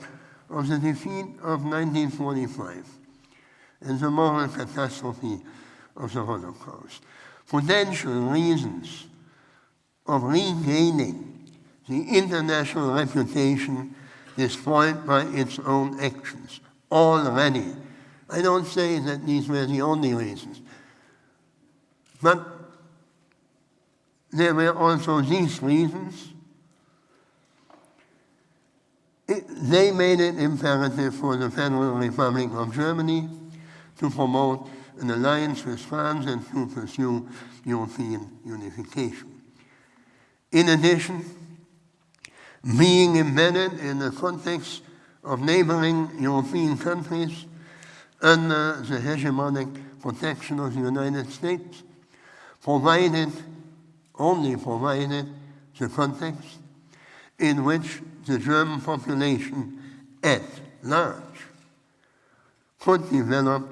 of the defeat of 1945 and the moral catastrophe of the Holocaust, potential reasons of regaining the international reputation destroyed by its own actions already. I don't say that these were the only reasons, but there were also these reasons. They made it imperative for the Federal Republic of Germany to promote an alliance with France and to pursue European unification. In addition, being embedded in the context of neighboring European countries under the hegemonic protection of the United States only provided the context in which the German population at large could develop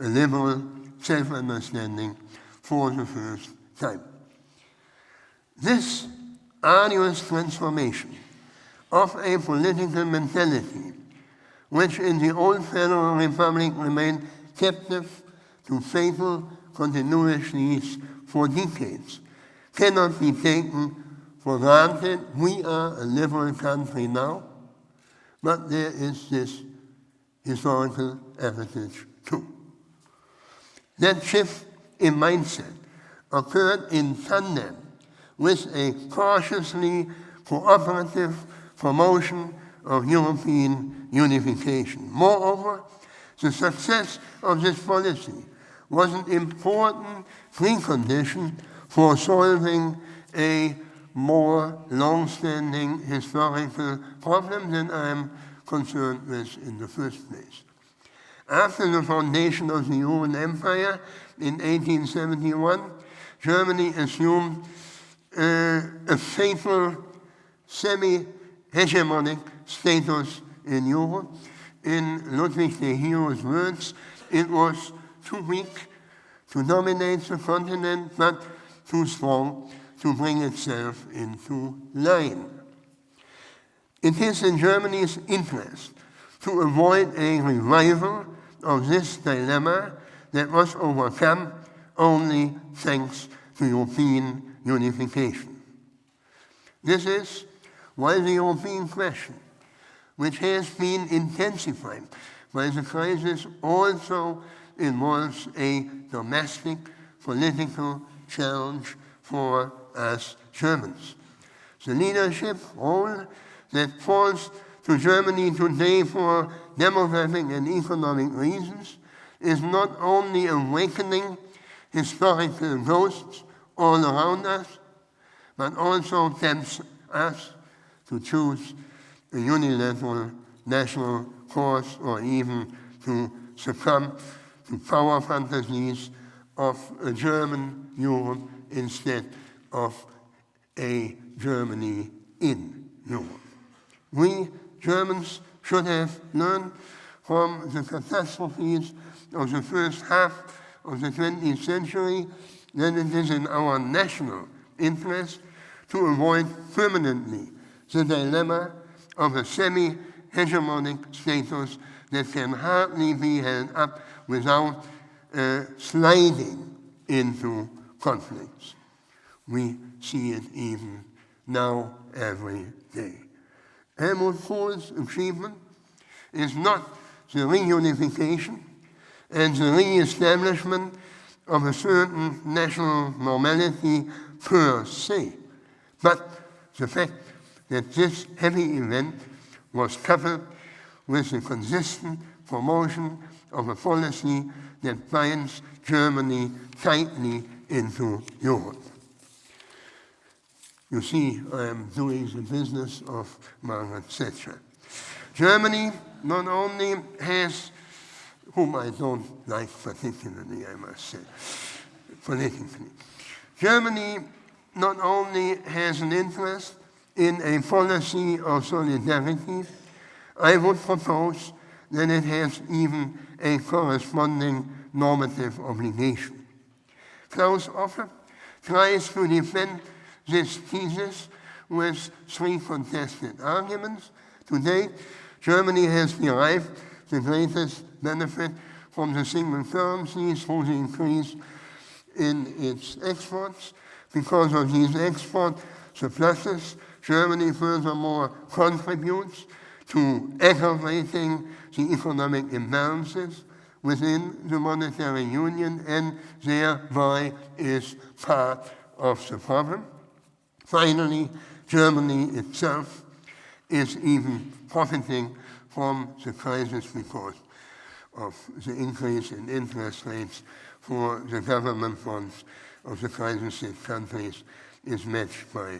a liberal self-understanding for the first time. This arduous transformation of a political mentality, which in the old Federal Republic remained captive to fatal continuities for decades, cannot be taken for granted. We are a liberal country now, but there is this historical heritage too. That shift in mindset occurred in tandem with a cautiously cooperative promotion of European unification. Moreover, the success of this policy was an important precondition for solving a more long-standing historical problem than I am concerned with in the first place. After the foundation of the Roman Empire in 1871, Germany assumed a fatal semi-hegemonic status in Europe. In Ludwig the Hero's words, it was too weak to dominate the continent, but too strong to bring itself into line. It is in Germany's interest to avoid a revival of this dilemma that was overcome only thanks to European unification. This is why the European question, which has been intensified by the crisis, also involves a domestic political challenge for us Germans. The leadership role that falls to Germany today for demographic and economic reasons is not only awakening historical ghosts all around us, but also tempts us to choose a unilateral national course or even to succumb to power fantasies of a German Europe instead of a Germany in Europe. We Germans should have learned from the catastrophes of the first half of the 20th century that it is in our national interest to avoid permanently the dilemma of a semi-hegemonic status that can hardly be held up without sliding into conflicts. We see it even now every day. Helmut Kohl's achievement is not the reunification and the re-establishment of a certain national normality per se, but the fact that this heavy event was coupled with the consistent promotion of a policy that binds Germany tightly into Europe. You see, I am doing the business of Margaret Thatcher. Germany not only has, whom I don't like particularly, I must say, politically. Germany not only has an interest in a policy of solidarity, I would propose that it has even a corresponding normative obligation. Klaus Offe tries to defend this thesis with three contested arguments. Today, Germany has derived the greatest benefit from the single currency through the increase in its exports. Because of these export surpluses, Germany furthermore contributes to aggravating the economic imbalances within the monetary union and thereby is part of the problem. Finally, Germany itself is even profiting from the crisis because of the increase in interest rates for the government bonds of the crisis-hit countries is matched by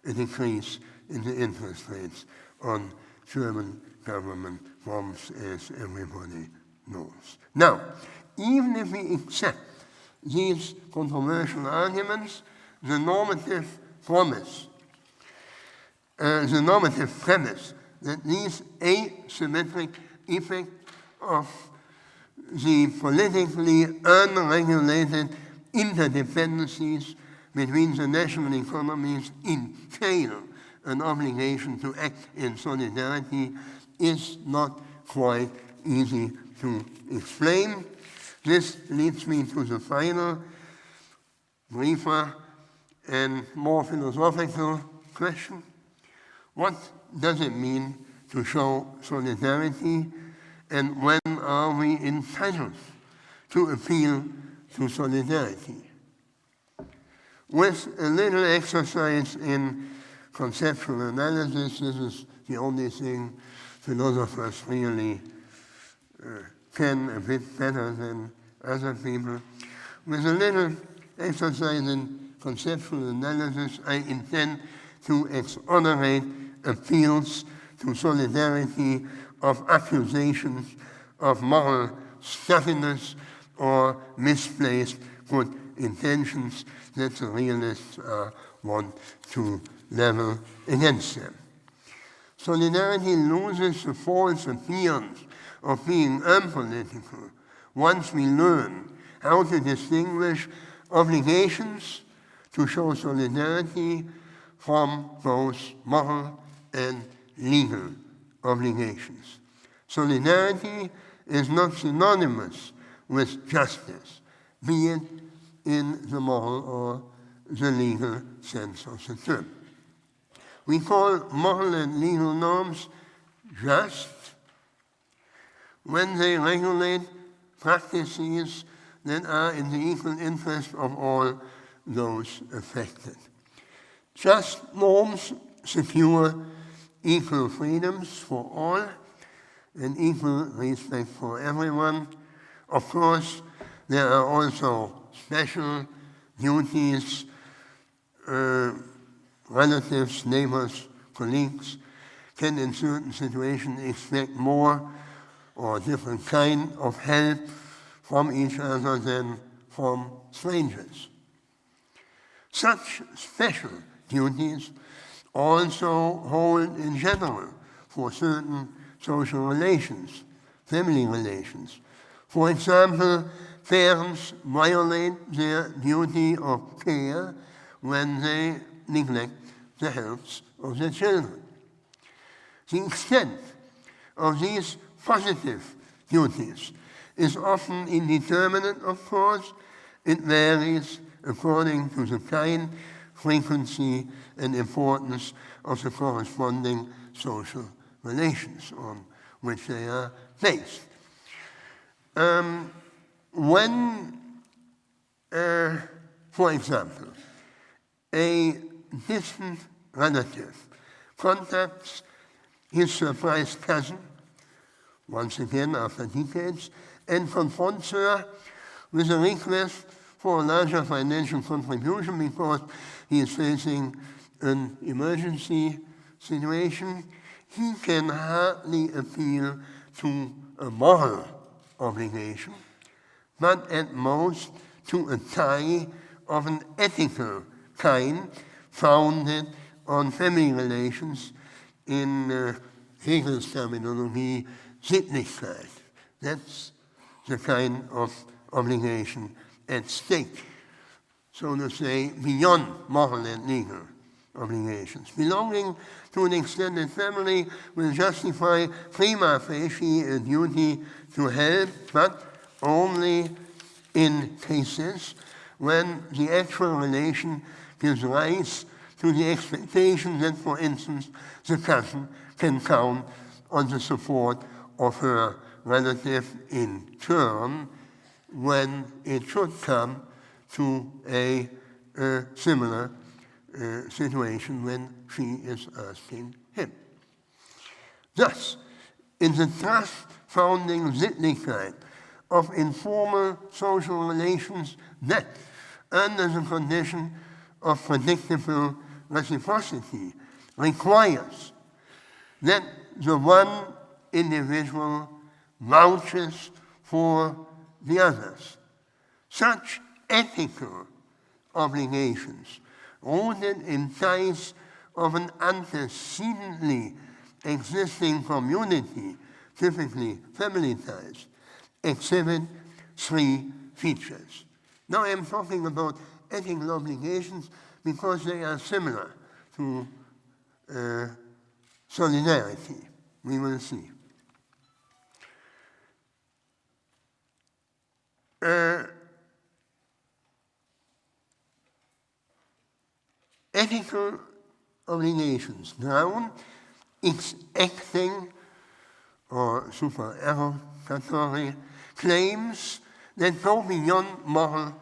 a decrease in the interest rates on German government bonds, as everybody knows. Now, even if we accept these controversial arguments, the normative premise that these asymmetric effects of the politically unregulated interdependencies between the national economies entail an obligation to act in solidarity is not quite easy to explain. This leads me to the final, briefer and more philosophical question. What does it mean to show solidarity, and when are we entitled to appeal to solidarity? With a little exercise in conceptual analysis, this is the only thing philosophers really can a bit better than other people. With a little exercise in conceptual analysis, I intend to exonerate appeals to solidarity of accusations of moral stuffiness or misplaced good intentions that the realists want to level against them. Solidarity loses the false appearance of being unpolitical once we learn how to distinguish obligations to show solidarity from both moral and legal obligations. Solidarity is not synonymous with justice, be it in the moral or the legal sense of the term. We call moral and legal norms just when they regulate practices that are in the equal interest of all those affected. Just norms secure equal freedoms for all and equal respect for everyone. Of course, there are also special duties, relatives, neighbors, colleagues can in certain situations expect more or different kind of help from each other than from strangers. Such special duties also hold in general for certain social relations, family relations. For example, parents violate their duty of care when they neglect the health of their children. The extent of these positive duties is often indeterminate, of course. It varies according to the kind, frequency, and importance of the corresponding social relations on which they are based. When, for example, a distant relative contacts his surprised cousin, once again after decades, and confronts her with a request for a larger financial contribution because he is facing an emergency situation, he can hardly appeal to a moral obligation, but at most to a tie of an ethical kind founded on family relations, in Hegel's terminology, Sittlichkeit. That's the kind of obligation at stake, so to say, beyond moral and legal obligations. Belonging to an extended family will justify prima facie a duty to help, but only in cases when the actual relation gives rise to the expectation that, for instance, the cousin can count on the support of her relative in turn when it should come to a similar situation when she is asking him. Thus, in the trust-founding Sittlichkeit of informal social relations that, under the condition of predictable reciprocity, requires that the one individual vouches for the others. Such ethical obligations, rooted in ties of an antecedently existing community, typically family ties, exhibit three features. Now I'm talking about ethical obligations because they are similar to solidarity. We will see. Ethical obligations, noun, exacting or supererogatory claims that go beyond moral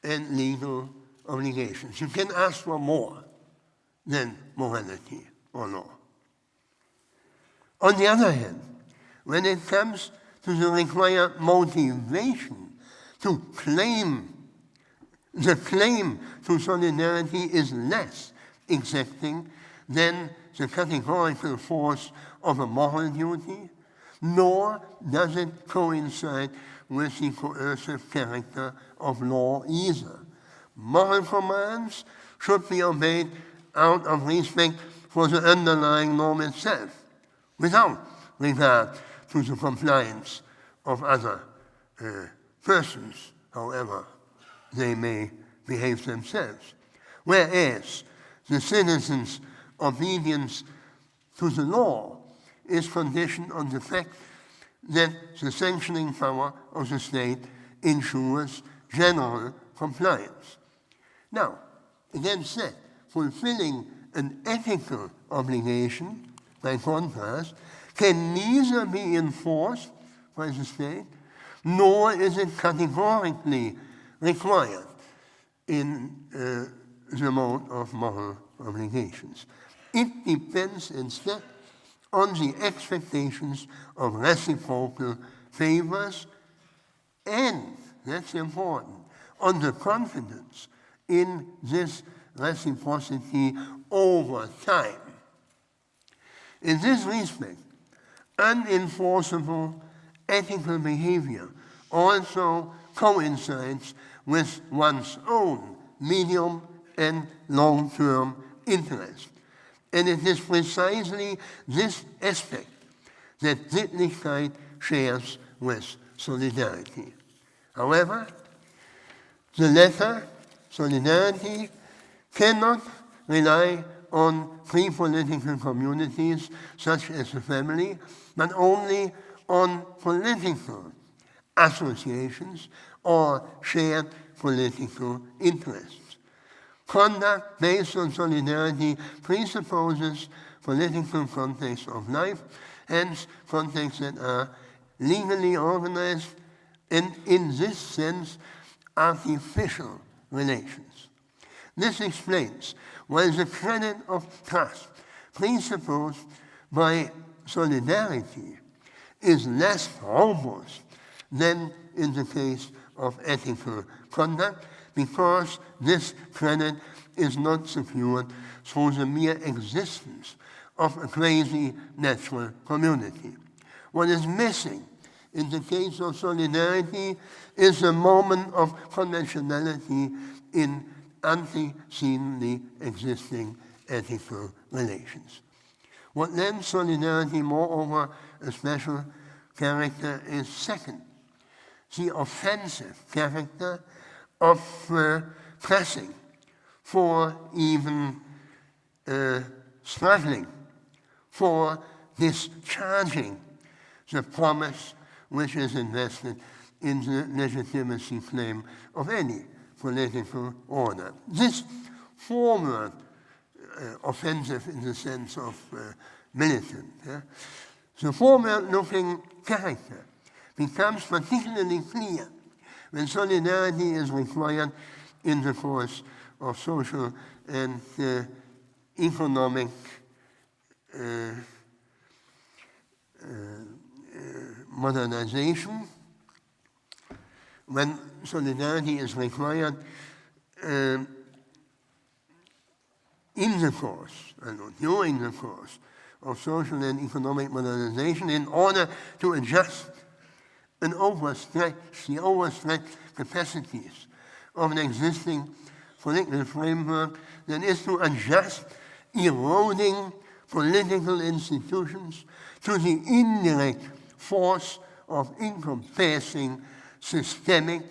and legal obligations. You can ask for more than morality or law. On the other hand, when it comes to the required motivation to claim, the claim to solidarity is less exacting than the categorical force of a moral duty, nor does it coincide with the coercive character of law either. Moral commands should be obeyed out of respect for the underlying norm itself, without regard to the compliance of other persons, however they may behave themselves. Whereas the citizens' obedience to the law is conditioned on the fact that the sanctioning power of the state ensures general compliance. Now, against that, fulfilling an ethical obligation, by contrast, can neither be enforced by the state, nor is it categorically required in the mode of moral obligations. It depends instead on the expectations of reciprocal favors and, that's important, on the confidence in this reciprocity over time. In this respect, unenforceable ethical behavior also coincides with one's own medium and long-term interest. And it is precisely this aspect that Sittlichkeit shares with solidarity. However, the latter, solidarity, cannot rely on free political communities such as the family, but only on political associations or shared political interests. Conduct based on solidarity presupposes political contexts of life, hence contexts that are legally organized and, in this sense, artificial relations. This explains why the credit of trust presupposed by solidarity is less robust than in the case of ethical conduct, because this credit is not secured through the mere existence of a quasi-natural community. What is missing in the case of solidarity is a moment of conventionality in antecedently existing ethical relations. What lends solidarity, moreover, a special character is second, the offensive character of pressing for even struggling for discharging the promise which is invested in the legitimacy claim of any political order. This forward offensive in the sense of militant, the forward-looking character becomes particularly clear when solidarity is required in the course of social and economic modernization, when solidarity is required in the course, and during the course of social and economic modernization, in order to adjust and the overstretched capacities of an existing political framework, that is to adjust eroding political institutions to the indirect force of encompassing systemic,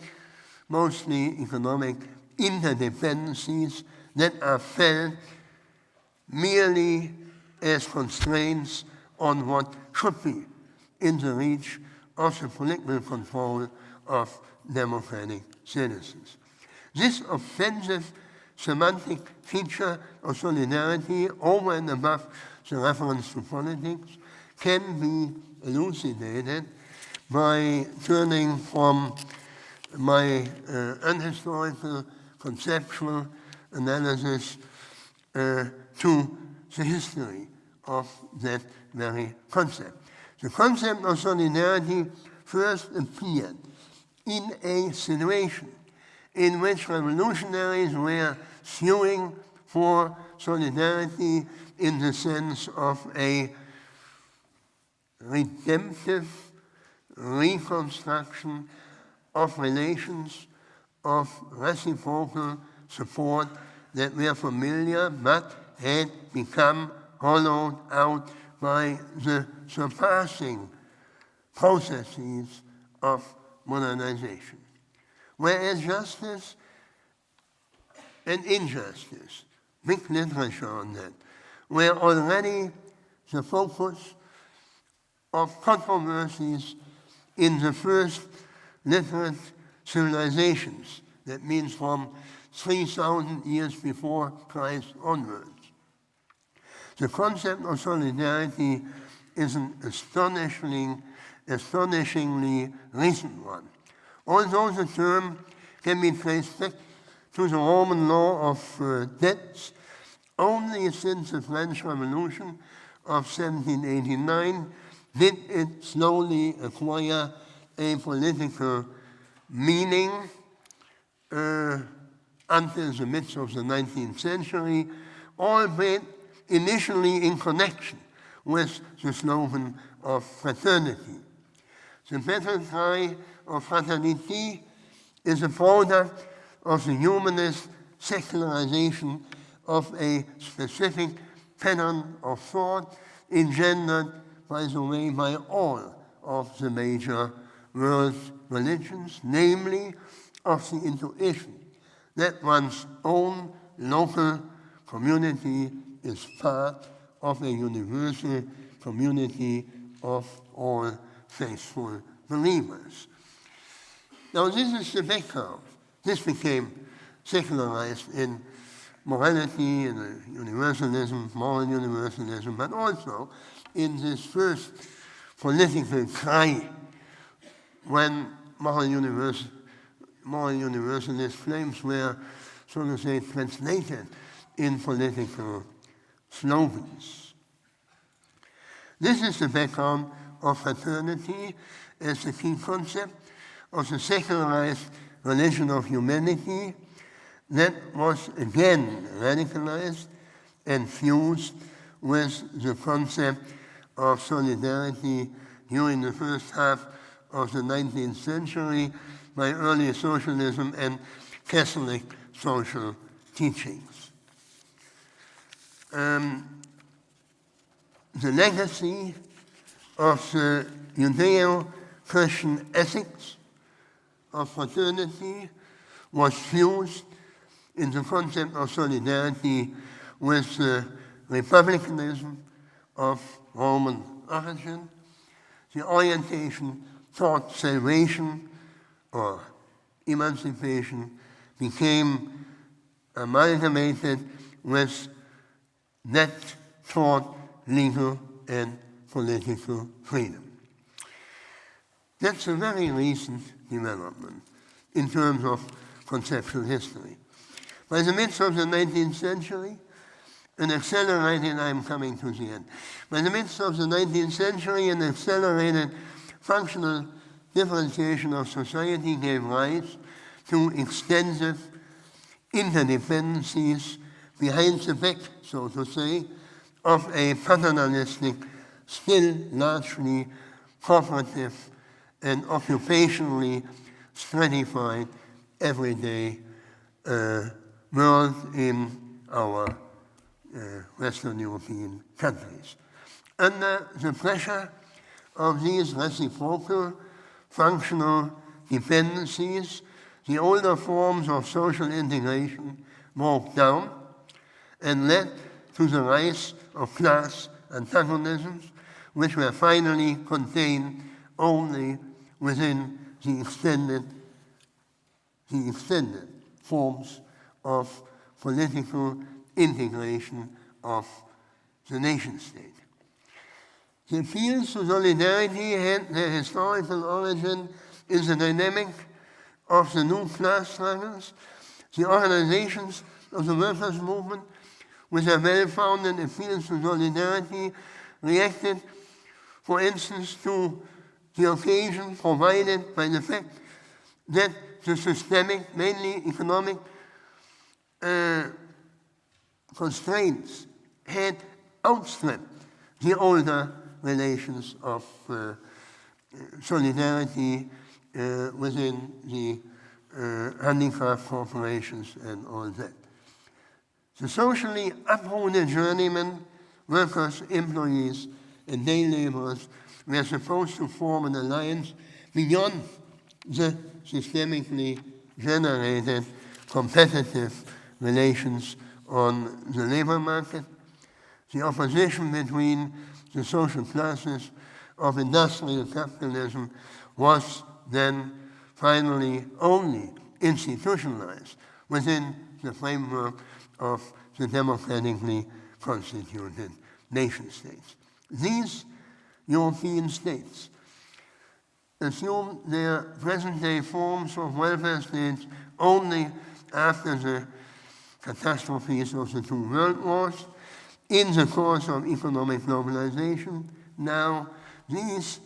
mostly economic interdependencies that are felt merely as constraints on what should be in the reach of the political control of democratic citizens. This offensive semantic feature of solidarity, over and above the reference to politics, can be elucidated by turning from my unhistorical conceptual analysis to the history of that very concept. The concept of solidarity first appeared in a situation in which revolutionaries were suing for solidarity in the sense of a redemptive reconstruction of relations of reciprocal support that were familiar but had become hollowed out by the surpassing processes of modernization. Whereas justice and injustice, big literature on that, were already the focus of controversies in the first literate civilizations, that means from 3,000 years before Christ onwards. The concept of solidarity is an astonishingly recent one. Although the term can be traced back to the Roman law of debts only since the French Revolution of 1789 did it slowly acquire a political meaning until the midst of the 19th century, albeit initially in connection with the slogan of fraternity. The battle cry of fraternity is a product of the humanist secularization of a specific pattern of thought engendered, by the way, by all of the major world religions, namely of the intuition that one's own local community is part of a universal community of all faithful believers. Now, this is the background. This became secularized in morality, in universalism, moral universalism, but also in this first political cry when moral universalist claims were, so to say, translated in political slogans. This is the background of fraternity as the key concept of the secularized religion of humanity that was again radicalized and fused with the concept of solidarity during the first half of the 19th century by early socialism and Catholic social teachings. The legacy of the Judeo-Christian ethics of fraternity was fused in the concept of solidarity with the republicanism of Roman origin. The orientation toward salvation or emancipation became amalgamated with that toward legal and political freedom. That's a very recent development in terms of conceptual history. By the midst of the 19th century, I'm coming to the end. By the midst of the 19th century, an accelerated functional differentiation of society gave rise to extensive interdependencies behind the back, so to say, of a paternalistic, still largely cooperative and occupationally stratified everyday world in our Western European countries. Under the pressure of these reciprocal functional dependencies, the older forms of social integration broke down and led to the rise of class antagonisms, which were finally contained only within the extended forms of political integration of the nation-state. The appeals to solidarity had their historical origin in the dynamic of the new class struggles. The organizations of the workers' movement, with their well-founded appeals to solidarity, reacted, for instance, to the occasion provided by the fact that the systemic, mainly economic constraints had outstripped the older relations of solidarity within the handicraft corporations and all that. The socially uprooted journeymen, workers, employees, and day laborers were supposed to form an alliance beyond the systemically generated competitive relations on the labor market. The opposition between the social classes of industrial capitalism was then finally only institutionalized within the framework of the democratically constituted nation-states. These European states assumed their present-day forms of welfare states only after the catastrophes of the two world wars, in the course of economic globalization, now these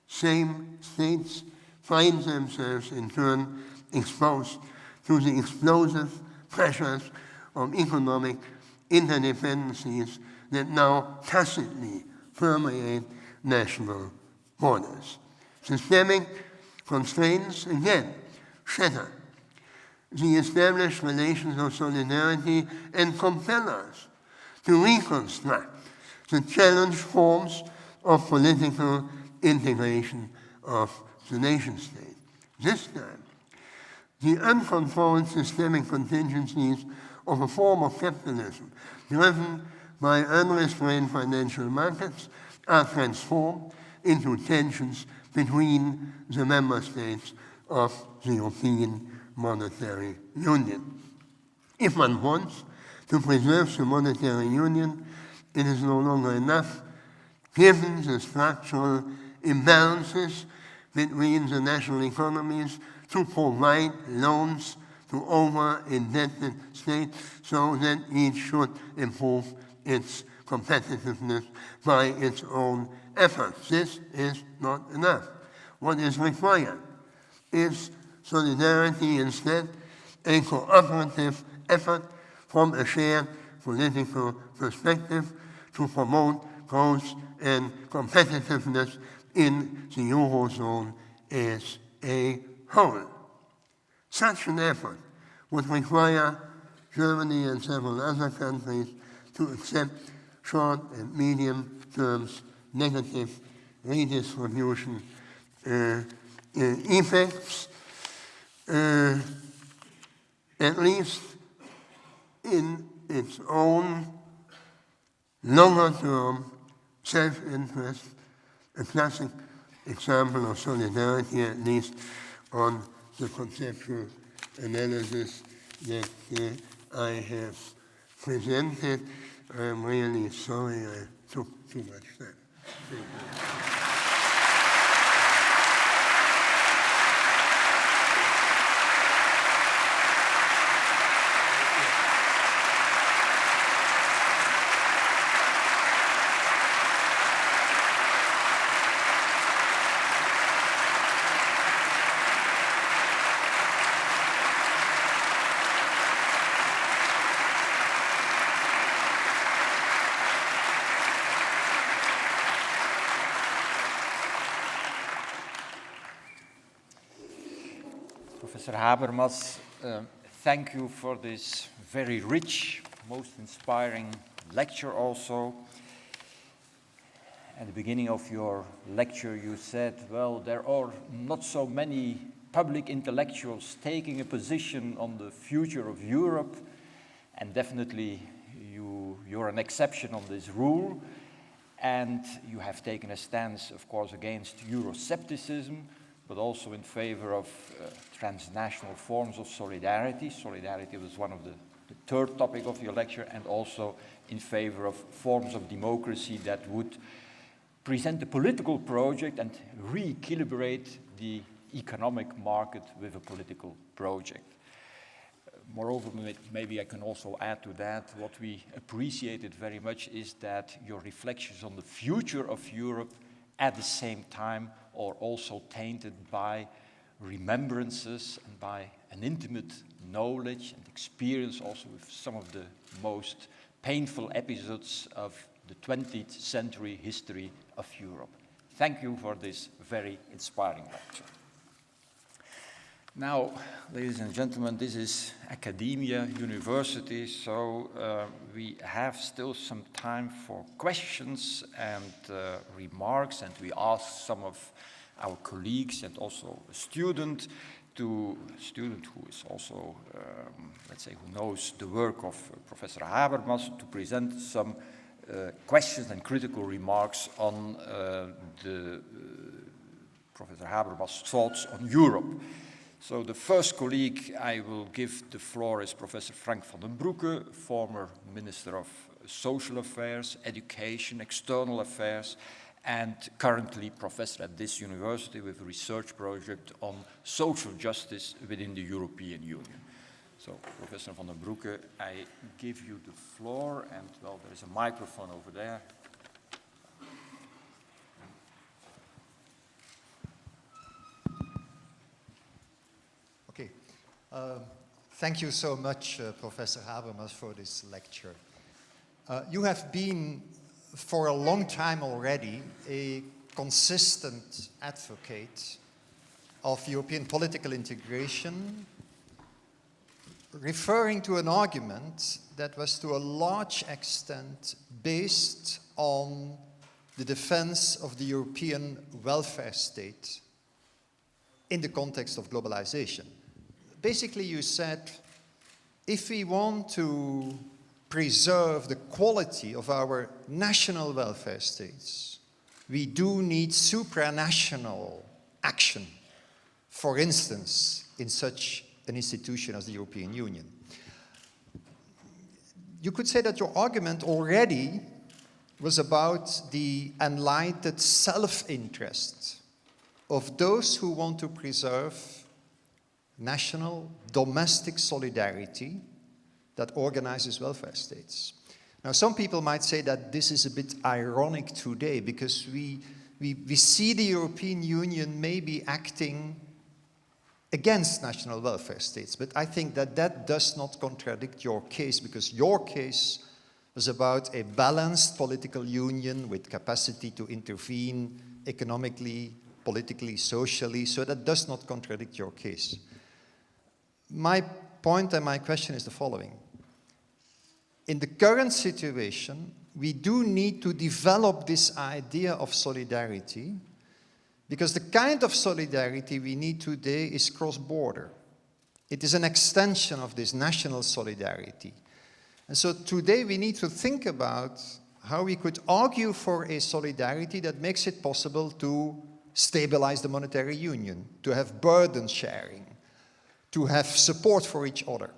same states find themselves in turn exposed to the explosive pressures of economic interdependencies that now tacitly permeate national borders. Systemic constraints again shatter the established relations of solidarity and compel us to reconstruct the challenged forms of political integration of the nation state. This time, the uncontrolled systemic contingencies of a form of capitalism driven by unrestrained financial markets are transformed into tensions between the member states of the European Monetary Union. If one wants to preserve the monetary union, it is no longer enough, given the structural imbalances between the national economies, to provide loans to over-indebted states so that each should improve its competitiveness by its own efforts. This is not enough. What is required is solidarity instead, a cooperative effort from a shared political perspective to promote growth and competitiveness in the Eurozone as a whole. Such an effort would require Germany and several other countries to accept short and medium terms negative redistribution effects, at least in its own longer-term self-interest, a classic example of solidarity, at least on the conceptual analysis that I have presented. I'm really sorry I took too much time. Thank you. Professor Habermas, thank you for this very rich, most inspiring lecture also. At the beginning of your lecture you said, well, there are not so many public intellectuals taking a position on the future of Europe, and definitely you're an exception on this rule, and you have taken a stance, of course, against Euroscepticism, but also in favor of transnational forms of solidarity. Solidarity was one of the third topic of your lecture, and also in favor of forms of democracy that would present a political project and re-equilibrate the economic market with a political project. Moreover, maybe I can also add to that, what we appreciated very much is that your reflections on the future of Europe at the same time are also tainted by remembrances and by an intimate knowledge and experience also with some of the most painful episodes of the 20th century history of Europe. Thank you for this very inspiring lecture. Now, ladies and gentlemen, this is academia, university, so we have still some time for questions and remarks, and we ask some of our colleagues and also a student who is also, let's say, who knows the work of Professor Habermas, to present some questions and critical remarks on Professor Habermas' thoughts on Europe. So the first colleague I will give the floor is Professor Frank van den Broeke, former Minister of Social Affairs, Education, External Affairs, and currently professor at this university with a research project on social justice within the European Union. So, Professor Van den Broeke, I give you the floor, and well, there's a microphone over there. Okay. Thank you so much, Professor Habermas, for this lecture. You have been, for a long time already, a consistent advocate of European political integration, referring to an argument that was to a large extent based on the defense of the European welfare state in the context of globalization. Basically, you said, if we want to preserve the quality of our national welfare states, we do need supranational action, for instance, in such an institution as the European Union. You could say that your argument already was about the enlightened self-interest of those who want to preserve national, domestic solidarity that organizes welfare states. Now, some people might say that this is a bit ironic today because we see the European Union maybe acting against national welfare states, but I think that that does not contradict your case, because your case was about a balanced political union with capacity to intervene economically, politically, socially, so that does not contradict your case. My point and my question is the following. In the current situation, we do need to develop this idea of solidarity, because the kind of solidarity we need today is cross-border. It is an extension of this national solidarity. And so today we need to think about how we could argue for a solidarity that makes it possible to stabilize the monetary union, to have burden sharing, to have support for each other.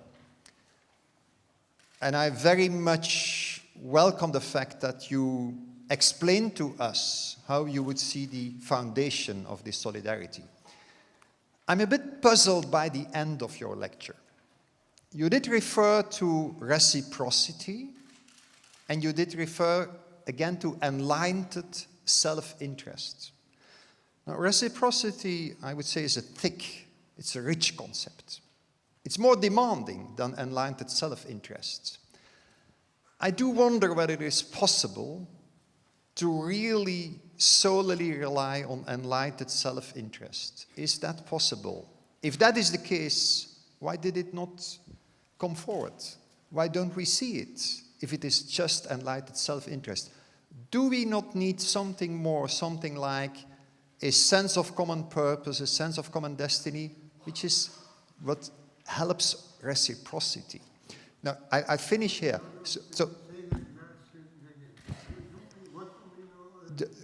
And I very much welcome the fact that you explained to us how you would see the foundation of this solidarity. I'm a bit puzzled by the end of your lecture. You did refer to reciprocity, and you did refer again to enlightened self-interest. Now, reciprocity, I would say, is it's a rich concept. It's more demanding than enlightened self-interest. I do wonder whether it is possible to really solely rely on enlightened self-interest. Is that possible? If that is the case, why did it not come forward? Why don't we see it if it is just enlightened self-interest? Do we not need something more, something like a sense of common purpose, a sense of common destiny, which is what helps reciprocity? Now, I finish here.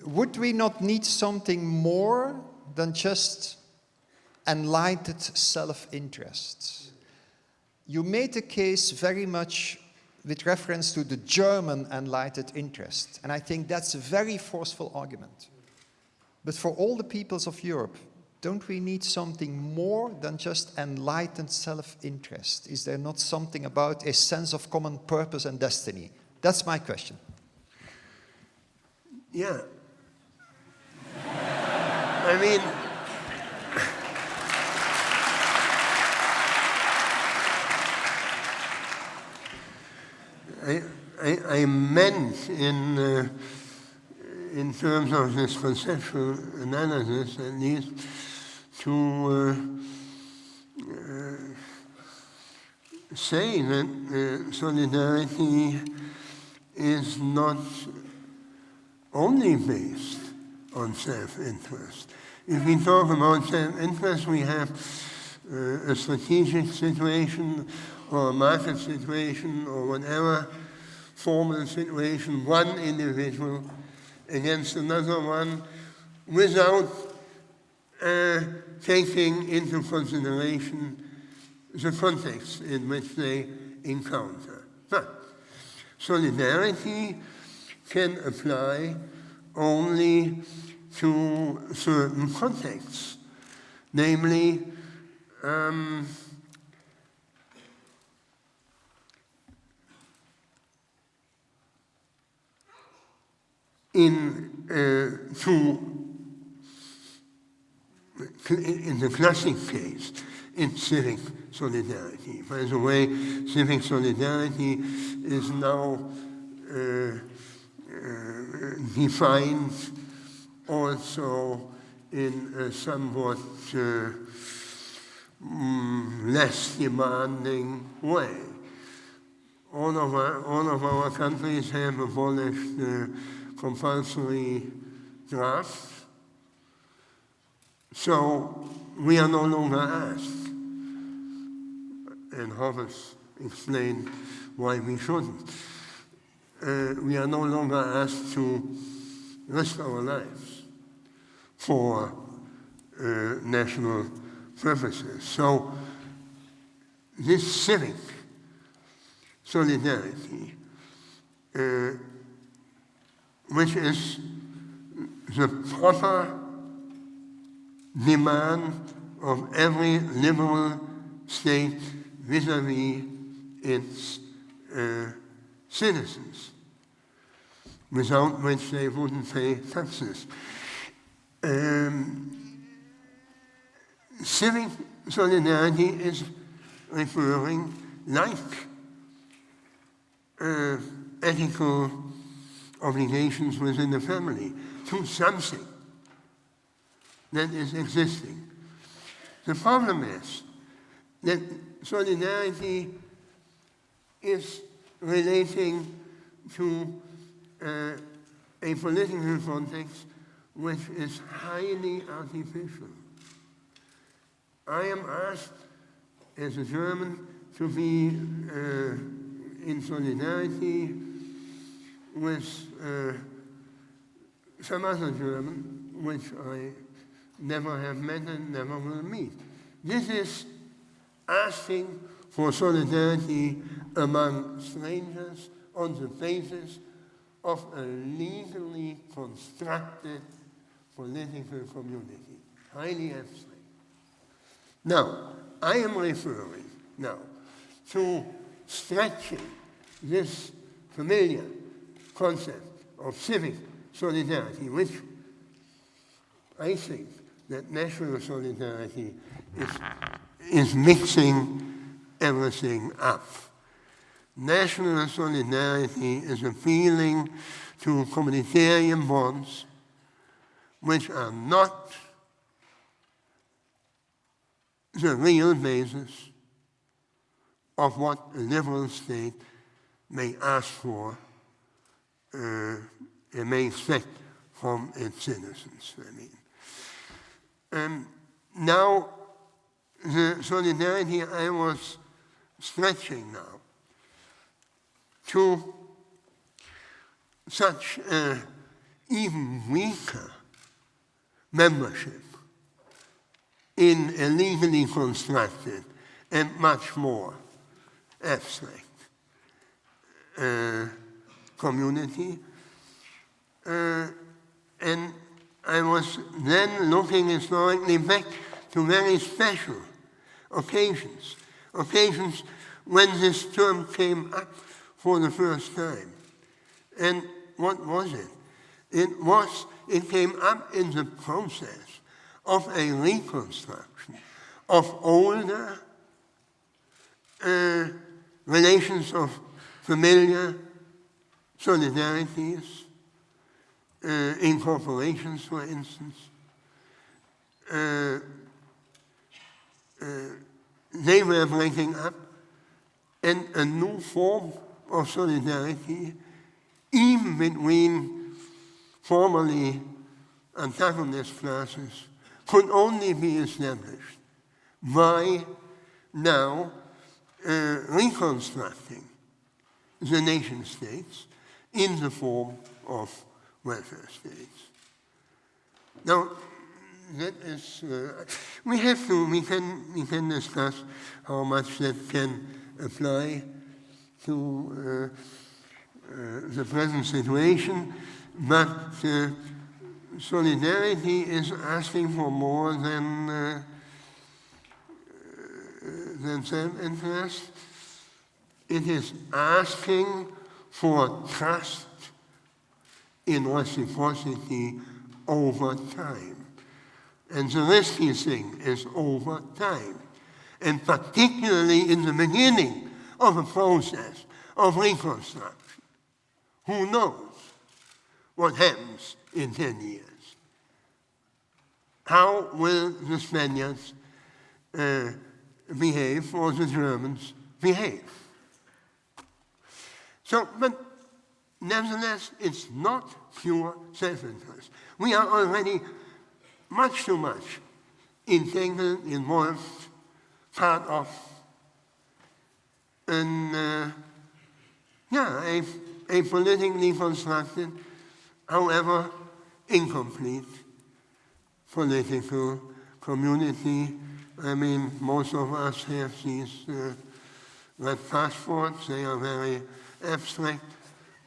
Would we not need something more than just enlightened self-interest? You made a case very much with reference to the German enlightened interest, and I think that's a very forceful argument. But for all the peoples of Europe, don't we need something more than just enlightened self-interest? Is there not something about a sense of common purpose and destiny? That's my question. Yeah. I mean, I meant in terms of this conceptual analysis, at least, to say that solidarity is not only based on self-interest. If we talk about self-interest, we have a strategic situation or a market situation or whatever formal situation, one individual against another one, without taking into consideration the context in which they encounter. But solidarity can apply only to certain contexts, namely in the classic case, it's civic solidarity. By the way, civic solidarity is now defined also in a somewhat less demanding way. All of our countries have abolished compulsory draft, so we are no longer asked. And Habermas explained why we shouldn't. We are no longer asked to risk our lives for national purposes. So this civic solidarity, which is the proper demand of every liberal state vis-à-vis its citizens, without which they wouldn't pay taxes. Civic solidarity is referring, like ethical obligations within the family, to something that is existing. The problem is that solidarity is relating to a political context which is highly artificial. I am asked as a German to be in solidarity with some other German, which I never have met and never will meet. This is asking for solidarity among strangers on the basis of a legally constructed political community, highly abstract. Now, I am referring now to stretching this familiar concept of civic solidarity, which I think that national solidarity is mixing everything up. National solidarity is appealing to communitarian bonds which are not the real basis of what a liberal state may ask for and may expect from its citizens. Now, the solidarity I was stretching now to such even weaker membership in a legally constructed and much more abstract community. And I was then looking historically back to very special occasions when this term came up for the first time. And what was it? It came up in the process of a reconstruction of older relations of familiar solidarities, incorporations, for instance. They were breaking up, and a new form of solidarity, even between formerly antagonist classes, could only be established by now reconstructing the nation states in the form of welfare states. Now, that is, we can discuss how much that can apply to the present situation, but solidarity is asking for more than self-interest. It is asking for trust in reciprocity over time. And the risky thing is over time, and particularly in the beginning of a process of reconstruction. Who knows what happens in 10 years? How will the Spaniards behave, or the Germans behave? So, but nevertheless, it's not pure self-interest. We are already much too much entangled, involved, part of a politically constructed, however incomplete, political community. I mean, most of us have these red passports. They are very abstract,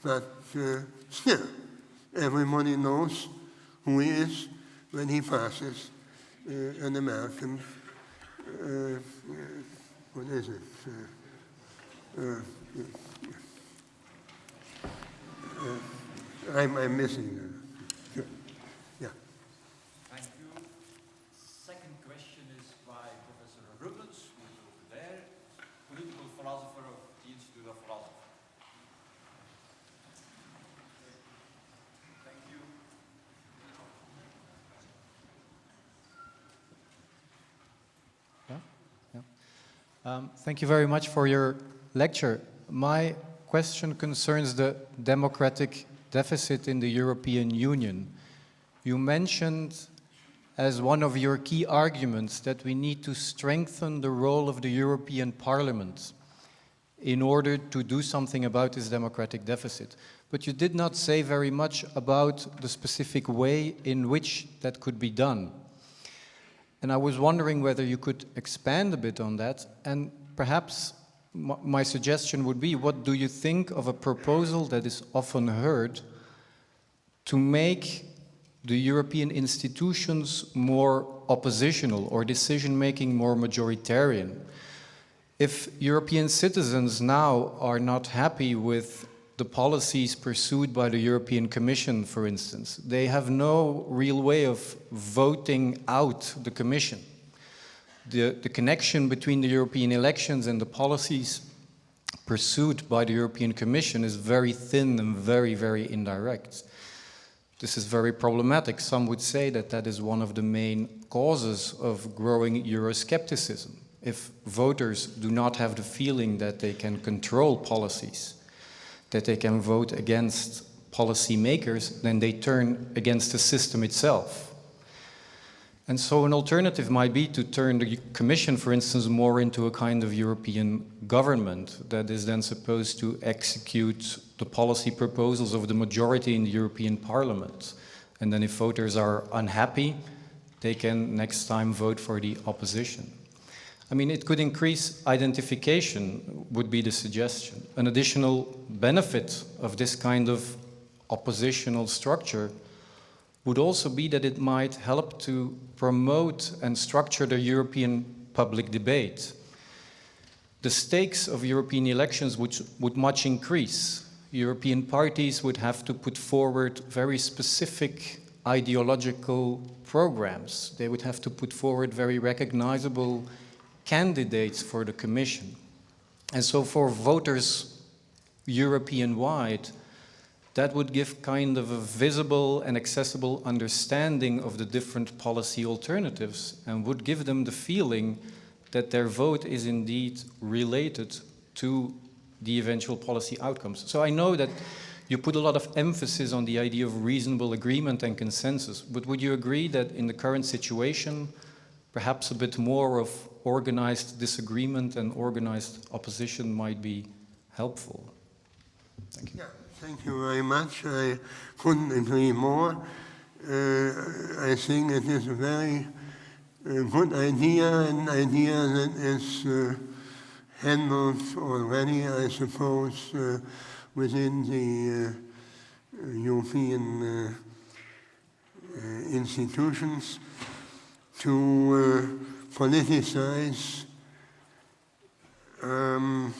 but still, everybody knows who he is when he passes an American, what is it? I'm missing it. Yeah. Thank you. Second question is by Professor Rubens, who is over there, political philosopher of the Institute of Philosophy. Thank you. Thank you very much for your lecture. My question concerns the democratic deficit in the European Union. You mentioned as one of your key arguments that we need to strengthen the role of the European Parliament in order to do something about this democratic deficit. But you did not say very much about the specific way in which that could be done. And I was wondering whether you could expand a bit on that, and perhaps my suggestion would be, what do you think of a proposal that is often heard to make the European institutions more oppositional or decision-making more majoritarian? If European citizens now are not happy with the policies pursued by the European Commission, for instance, they have no real way of voting out the Commission. The connection between the European elections and the policies pursued by the European Commission is very thin and very, very indirect. This is very problematic. Some would say that that is one of the main causes of growing Euroscepticism. If voters do not have the feeling that they can control policies, that they can vote against policy makers, then they turn against the system itself. And so an alternative might be to turn the Commission, for instance, more into a kind of European government that is then supposed to execute the policy proposals of the majority in the European Parliament. And then if voters are unhappy, they can next time vote for the opposition. I mean, it could increase identification, would be the suggestion. An additional benefit of this kind of oppositional structure would also be that it might help to promote and structure the European public debate. The stakes of European elections would much increase. European parties would have to put forward very specific ideological programs. They would have to put forward very recognizable candidates for the Commission. And so for voters European-wide, that would give kind of a visible and accessible understanding of the different policy alternatives and would give them the feeling that their vote is indeed related to the eventual policy outcomes. So I know that you put a lot of emphasis on the idea of reasonable agreement and consensus, but would you agree that in the current situation, perhaps a bit more of organized disagreement and organized opposition might be helpful? Thank you. Yeah, thank you very much. I couldn't agree more. I think it is a very good idea, an idea that is handled already, I suppose, within the European institutions to politicize the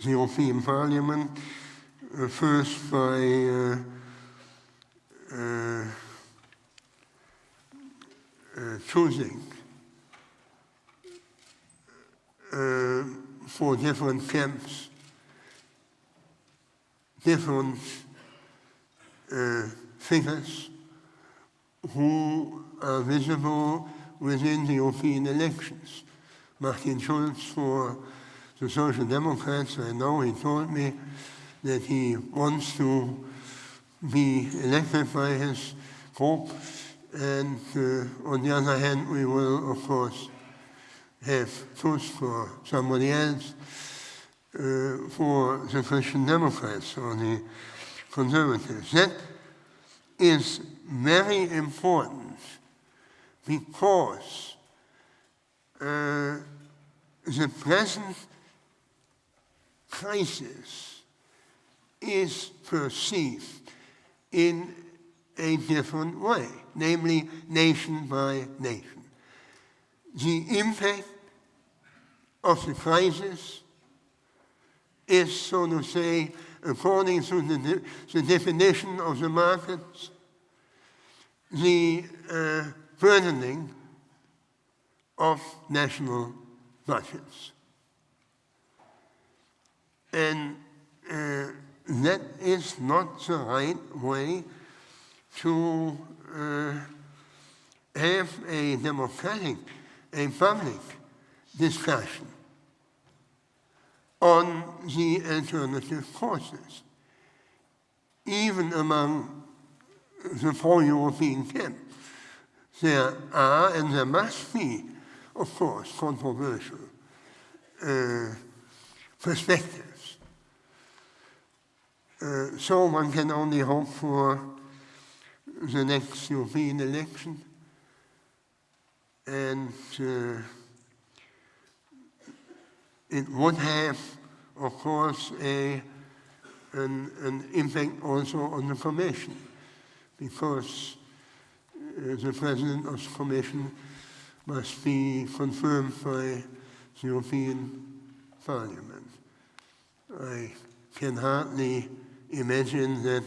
European Parliament, first by choosing for different camps, different figures who are visible within the European elections. Martin Schulz for the Social Democrats, I know he told me that he wants to be elected by his group, and on the other hand, we will, of course, have Tusk or somebody else for the Christian Democrats or the Conservatives. That is very important because the present crisis is perceived in a different way, namely nation by nation. The impact of the crisis is, so to say, according to the definition of the markets, the burdening of national budgets. And that is not the right way to have a democratic, a public discussion on the alternative courses, even among the pro-European camp. There are, and there must be, of course, controversial perspectives. So one can only hope for the next European election, and it would have, of course, an impact also on the Commission, because the President of the Commission must be confirmed by the European Parliament. I can hardly imagine that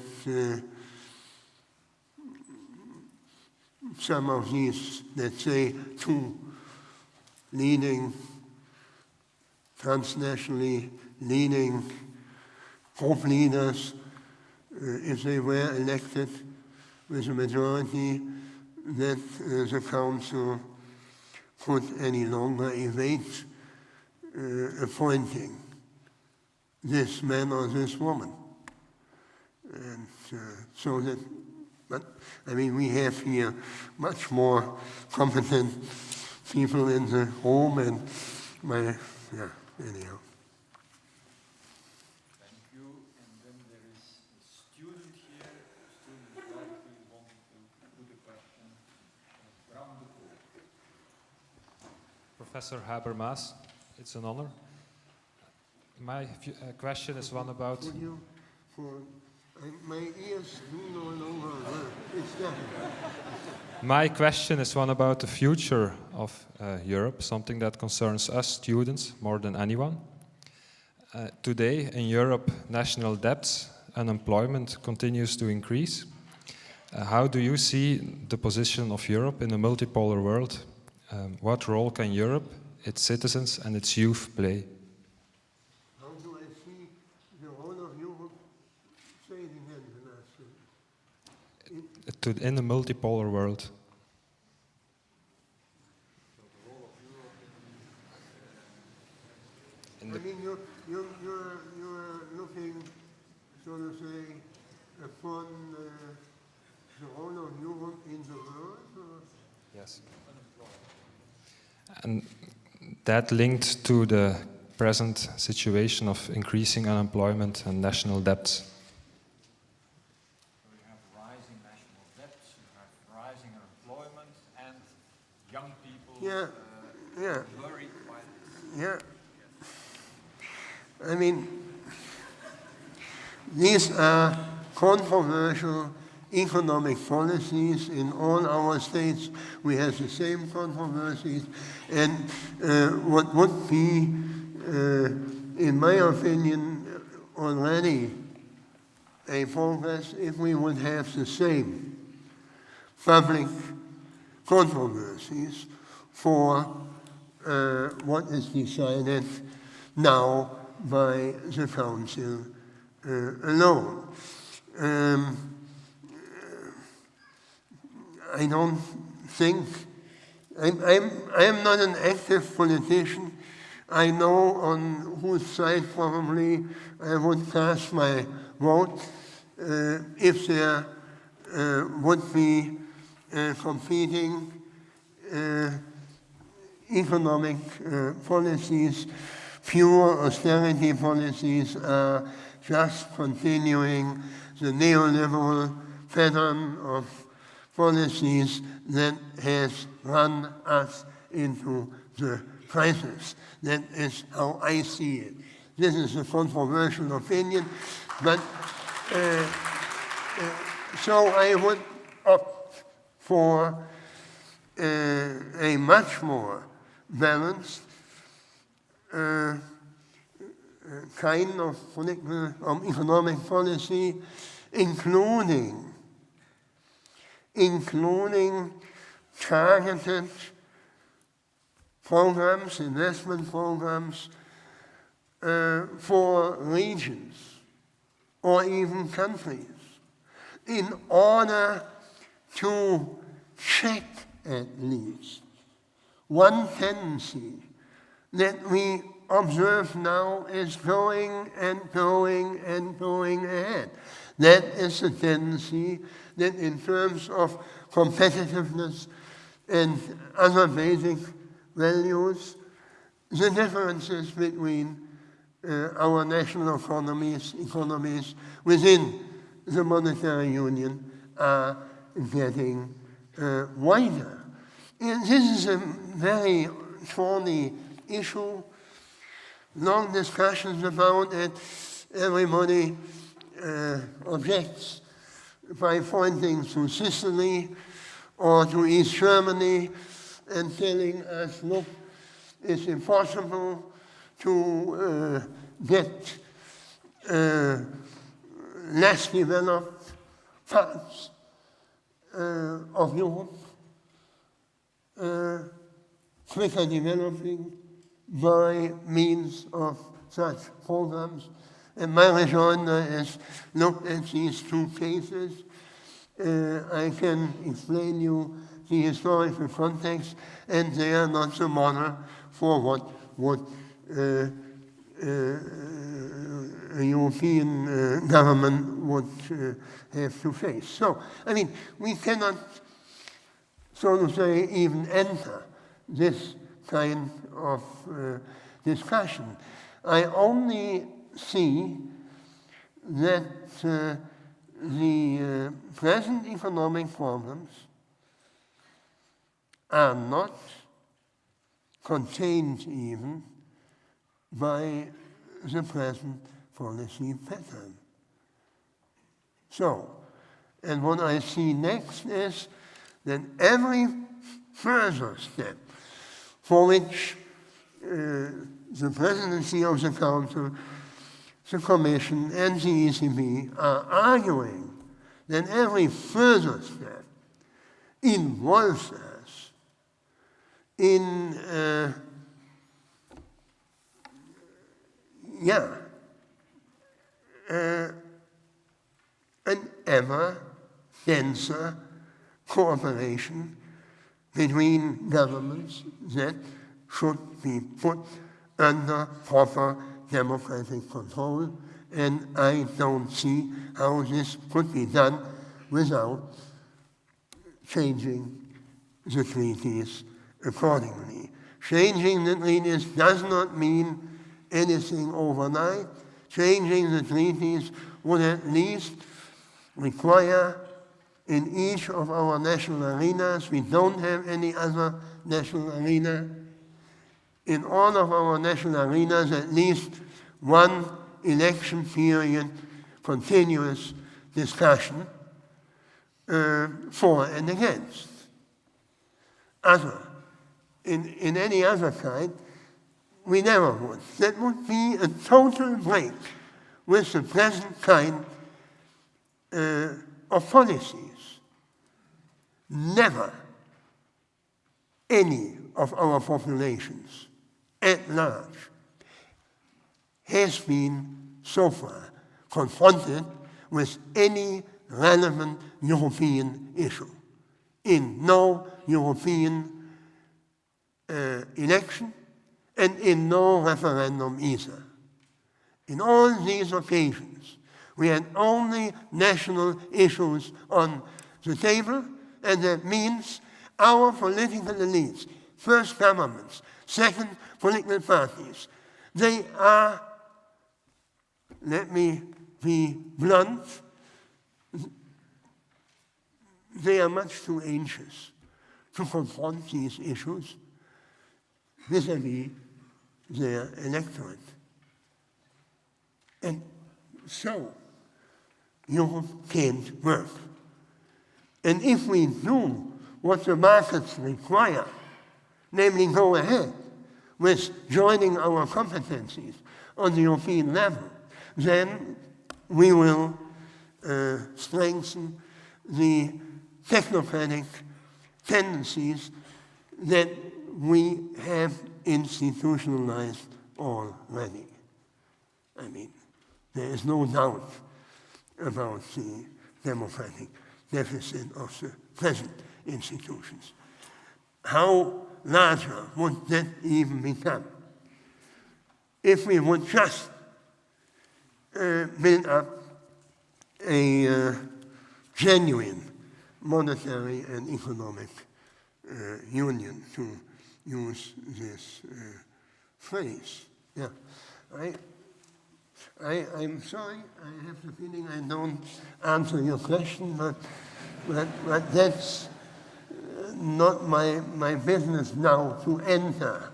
some of these, let's say, two leading, transnationally leading group leaders, if they were elected with a majority, that the Council could any longer evade appointing this man or this woman. And so that, but I mean, we have here much more competent people in the room, and anyhow. Thank you. And then there is a student here. Student likely want to put a question around the board. Professor Habermas, it's an honor. My question is one about... Would you, my ears do no longer work. It's definitely. My question is one about the future of Europe, something that concerns us students more than anyone. Today in Europe, national debts, unemployment continues to increase. How do you see the position of Europe in a multipolar world? What role can Europe, its citizens and its youth play? How do I see the role of Europe? Say it again, the last thing. In a multipolar world. I mean, you're looking, so to say, upon the role of Europe in the world? Or? Yes. And that linked to the present situation of increasing unemployment and national debts. So you have rising national debts, you have rising unemployment, and young people worried by this. Yeah. I mean, these are controversial economic policies in all our states. We have the same controversies, and what would be, in my opinion, already a progress if we would have the same public controversies for what is decided now by the Council alone. I don't think, I'm not an active politician. I know on whose side probably I would cast my vote if there would be competing economic policies. Pure austerity policies are just continuing the neoliberal pattern of policies that has run us into the crisis. That is how I see it. This is a controversial opinion, but so I would opt for a much more balanced kind of political, economic policy, including targeted programs, investment programs for regions or even countries in order to check at least one tendency that we observe now is growing and growing and growing ahead. That is a tendency that in terms of competitiveness and other basic values, the differences between our national economies within the monetary union are getting wider. And this is a very thorny issue, long discussions about it. Everybody objects by pointing to Sicily or to East Germany and telling us, look, it's impossible to get less developed parts of Europe quicker developing by means of such programs. And my rejoinder is, look at these two cases. I can explain you the historical context, and they are not the model for what a European government would have to face. So, I mean, we cannot, so to say, even enter this kind of discussion. I only see that the present economic problems are not contained even by the present policy pattern. So, and what I see next is that every further step for which the presidency of the Council, the Commission, and the ECB are arguing, that every further step involves us in an ever denser cooperation between governments that should be put under proper democratic control, and I don't see how this could be done without changing the treaties accordingly. Changing the treaties does not mean anything overnight. Changing the treaties would at least require in each of our national arenas, we don't have any other national arena, in all of our national arenas at least one election period, continuous discussion for and against. In any other kind, we never would. That would be a total break with the present kind of policies. never any of our populations at large has been so far confronted with any relevant European issue in no European election and in no referendum either. In all these occasions, we had only national issues on the table, and that means our political elites, first governments, second political parties, they are, let me be blunt, they are much too anxious to confront these issues vis-à-vis their electorate. And so, Europe can't work. And if we do what the markets require, namely go ahead with joining our competencies on the European level, then we will strengthen the technocratic tendencies that we have institutionalized already. I mean, there is no doubt about the democratic deficit of the present institutions. How larger would that even become if we would just build up a genuine monetary and economic union, to use this phrase? Yeah, I'm sorry, I have the feeling I don't answer your question, but that's not my business now to enter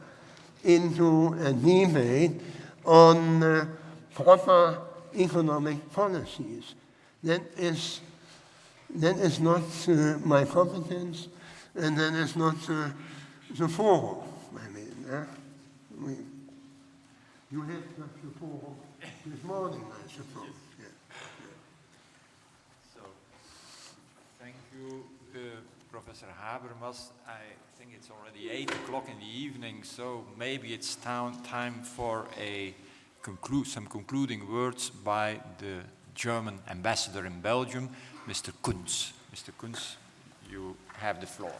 into a debate on proper economic policies. That is not my competence, and that is not the forum. I mean, you had such a forum this morning, I suppose. Yeah. So, thank you, Professor Habermas. I think it's already 8 o'clock in the evening, so maybe it's time for some concluding words by the German ambassador in Belgium, Mr. Kunz. Mr. Kunz, you have the floor.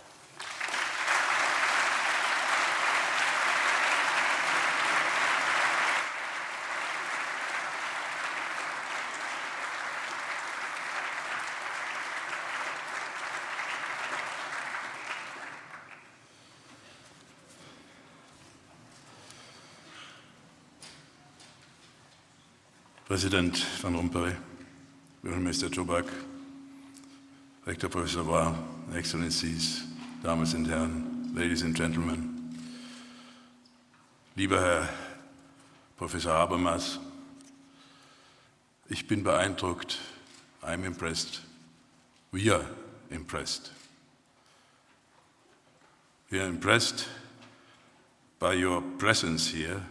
President Van Rompuy, Bürgermeister Tobak, Rektor Professor Wahr, Excellencies, Damen und Herren, Ladies and Gentlemen, lieber Herr Professor Habermas, ich bin beeindruckt, I'm impressed, we are impressed. We are impressed by your presence here,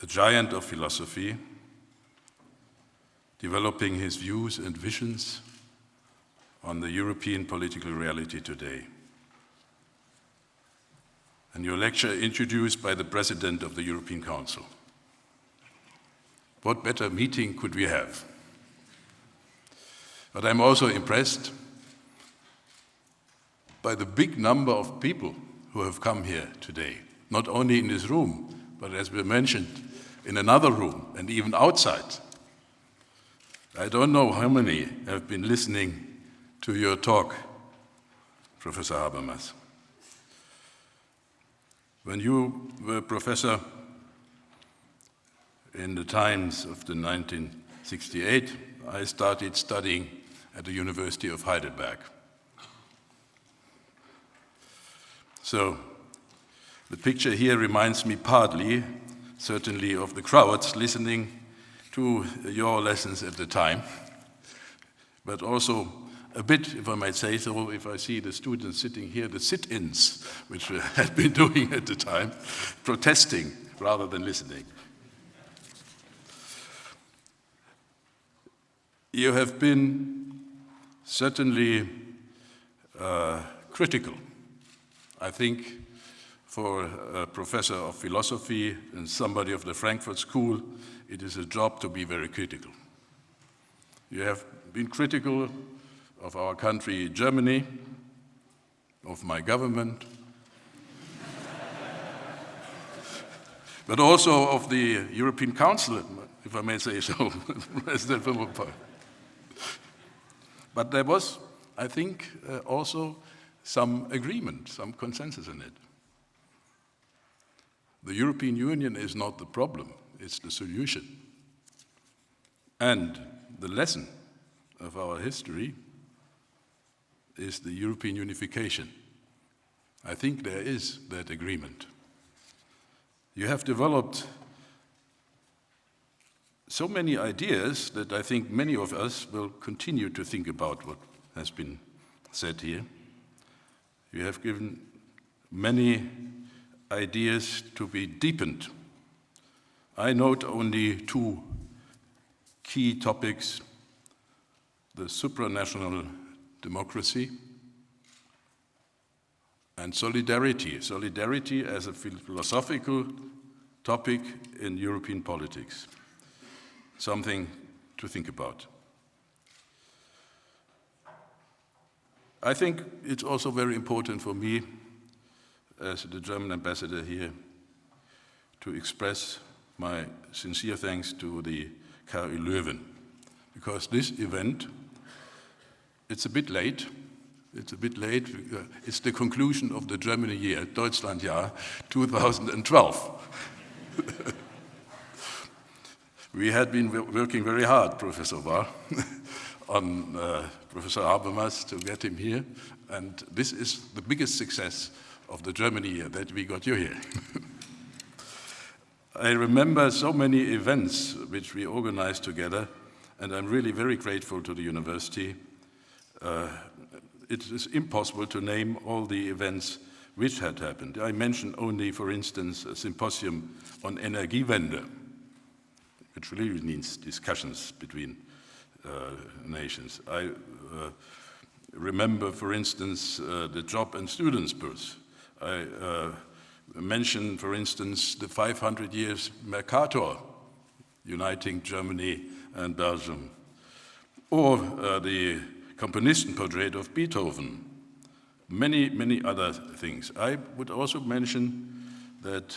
a giant of philosophy, developing his views and visions on the European political reality today. And your lecture introduced by the President of the European Council. What better meeting could we have? But I'm also impressed by the big number of people who have come here today, not only in this room, but as we mentioned, in another room and even outside. I don't know how many have been listening to your talk, Professor Habermas. When you were professor in the times of the 1968, I started studying at the University of Heidelberg. So the picture here reminds me partly, certainly, of the crowds listening to your lessons at the time, but also a bit, if I might say so, if I see the students sitting here, the sit-ins, which we had been doing at the time, protesting rather than listening. You have been certainly critical. I think for a professor of philosophy and somebody of the Frankfurt School, it is a job to be very critical. You have been critical of our country, Germany, of my government, but also of the European Council, if I may say so, President Van Rompuy. But there was, I think, also some agreement, some consensus in it. The European Union is not the problem, it's the solution. And the lesson of our history is the European unification. I think there is that agreement. You have developed so many ideas that I think many of us will continue to think about what has been said here. You have given many ideas to be deepened. I note only two key topics: the supranational democracy and solidarity. Solidarity as a philosophical topic in European politics. Something to think about. I think it's also very important for me, as the German ambassador here, to express my sincere thanks to the KU Leuven, because this event, it's a bit late. It's a bit late. It's the conclusion of the Germany year, Deutschlandjahr 2012. We had been working very hard, Professor Wahl, on Professor Habermas to get him here, and this is the biggest success of the Germany year, that we got you here. I remember so many events which we organized together, and I'm really very grateful to the university. It is impossible to name all the events which had happened. I mention only, for instance, a symposium on Energiewende, which really means discussions between nations. I remember, for instance, the job and students booth. I mention, for instance, the 500 years Mercator, uniting Germany and Belgium, or the Komponistenportrait of Beethoven, many, many other things. I would also mention that,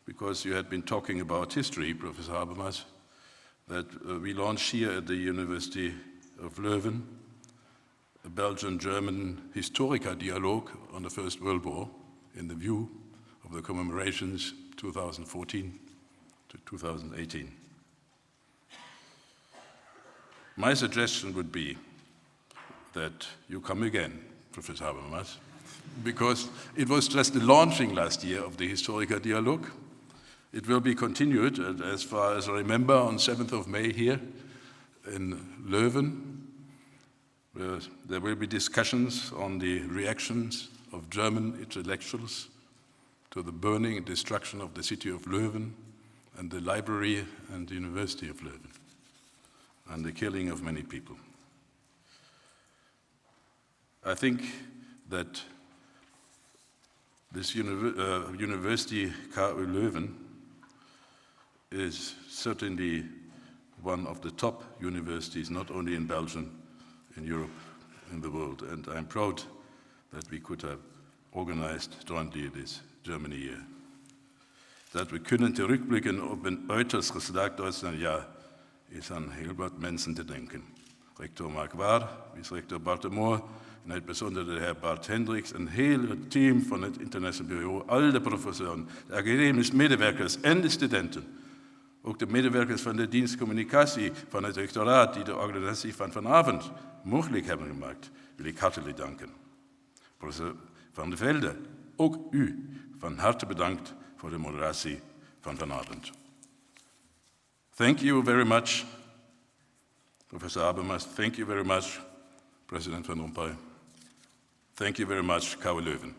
because you had been talking about history, Professor Habermas, that we launched here at the University of Leuven a Belgian-German historical dialogue on the First World War in the view of the commemorations 2014 to 2018. My suggestion would be that you come again, Professor Habermas, because it was just the launching last year of the historical dialogue. It will be continued, as far as I remember, on 7th of May here in Leuven, where there will be discussions on the reactions of German intellectuals to the burning and destruction of the city of Leuven and the library and the University of Leuven, and the killing of many people. I think that this University KU Leuven is certainly one of the top universities, not only in Belgium, in Europe, in the world. And I'm proud that we could have organized jointly this Germany year. Dat we kunnen terugblikken op een uiterst geslaagd Duitslandjaar is aan heel wat mensen te denken. Rector Mark Waar, vice-rector Bart de Moor, en in het bijzonder de heer Bart Hendricks, een heel team van het internationaal bureau, al de professoren, de academische medewerkers en de studenten. Ook de medewerkers van de dienst communicatie van het rectoraat die de organisatie van vanavond mogelijk hebben gemaakt, wil ik hartelijk danken. Professor Van de Velde, ook u van harte bedankt voor de moderatie van vanavond. Thank you very much, Professor Habermas. Thank you very much, President Van Rompuy. Thank you very much, KU Leuven.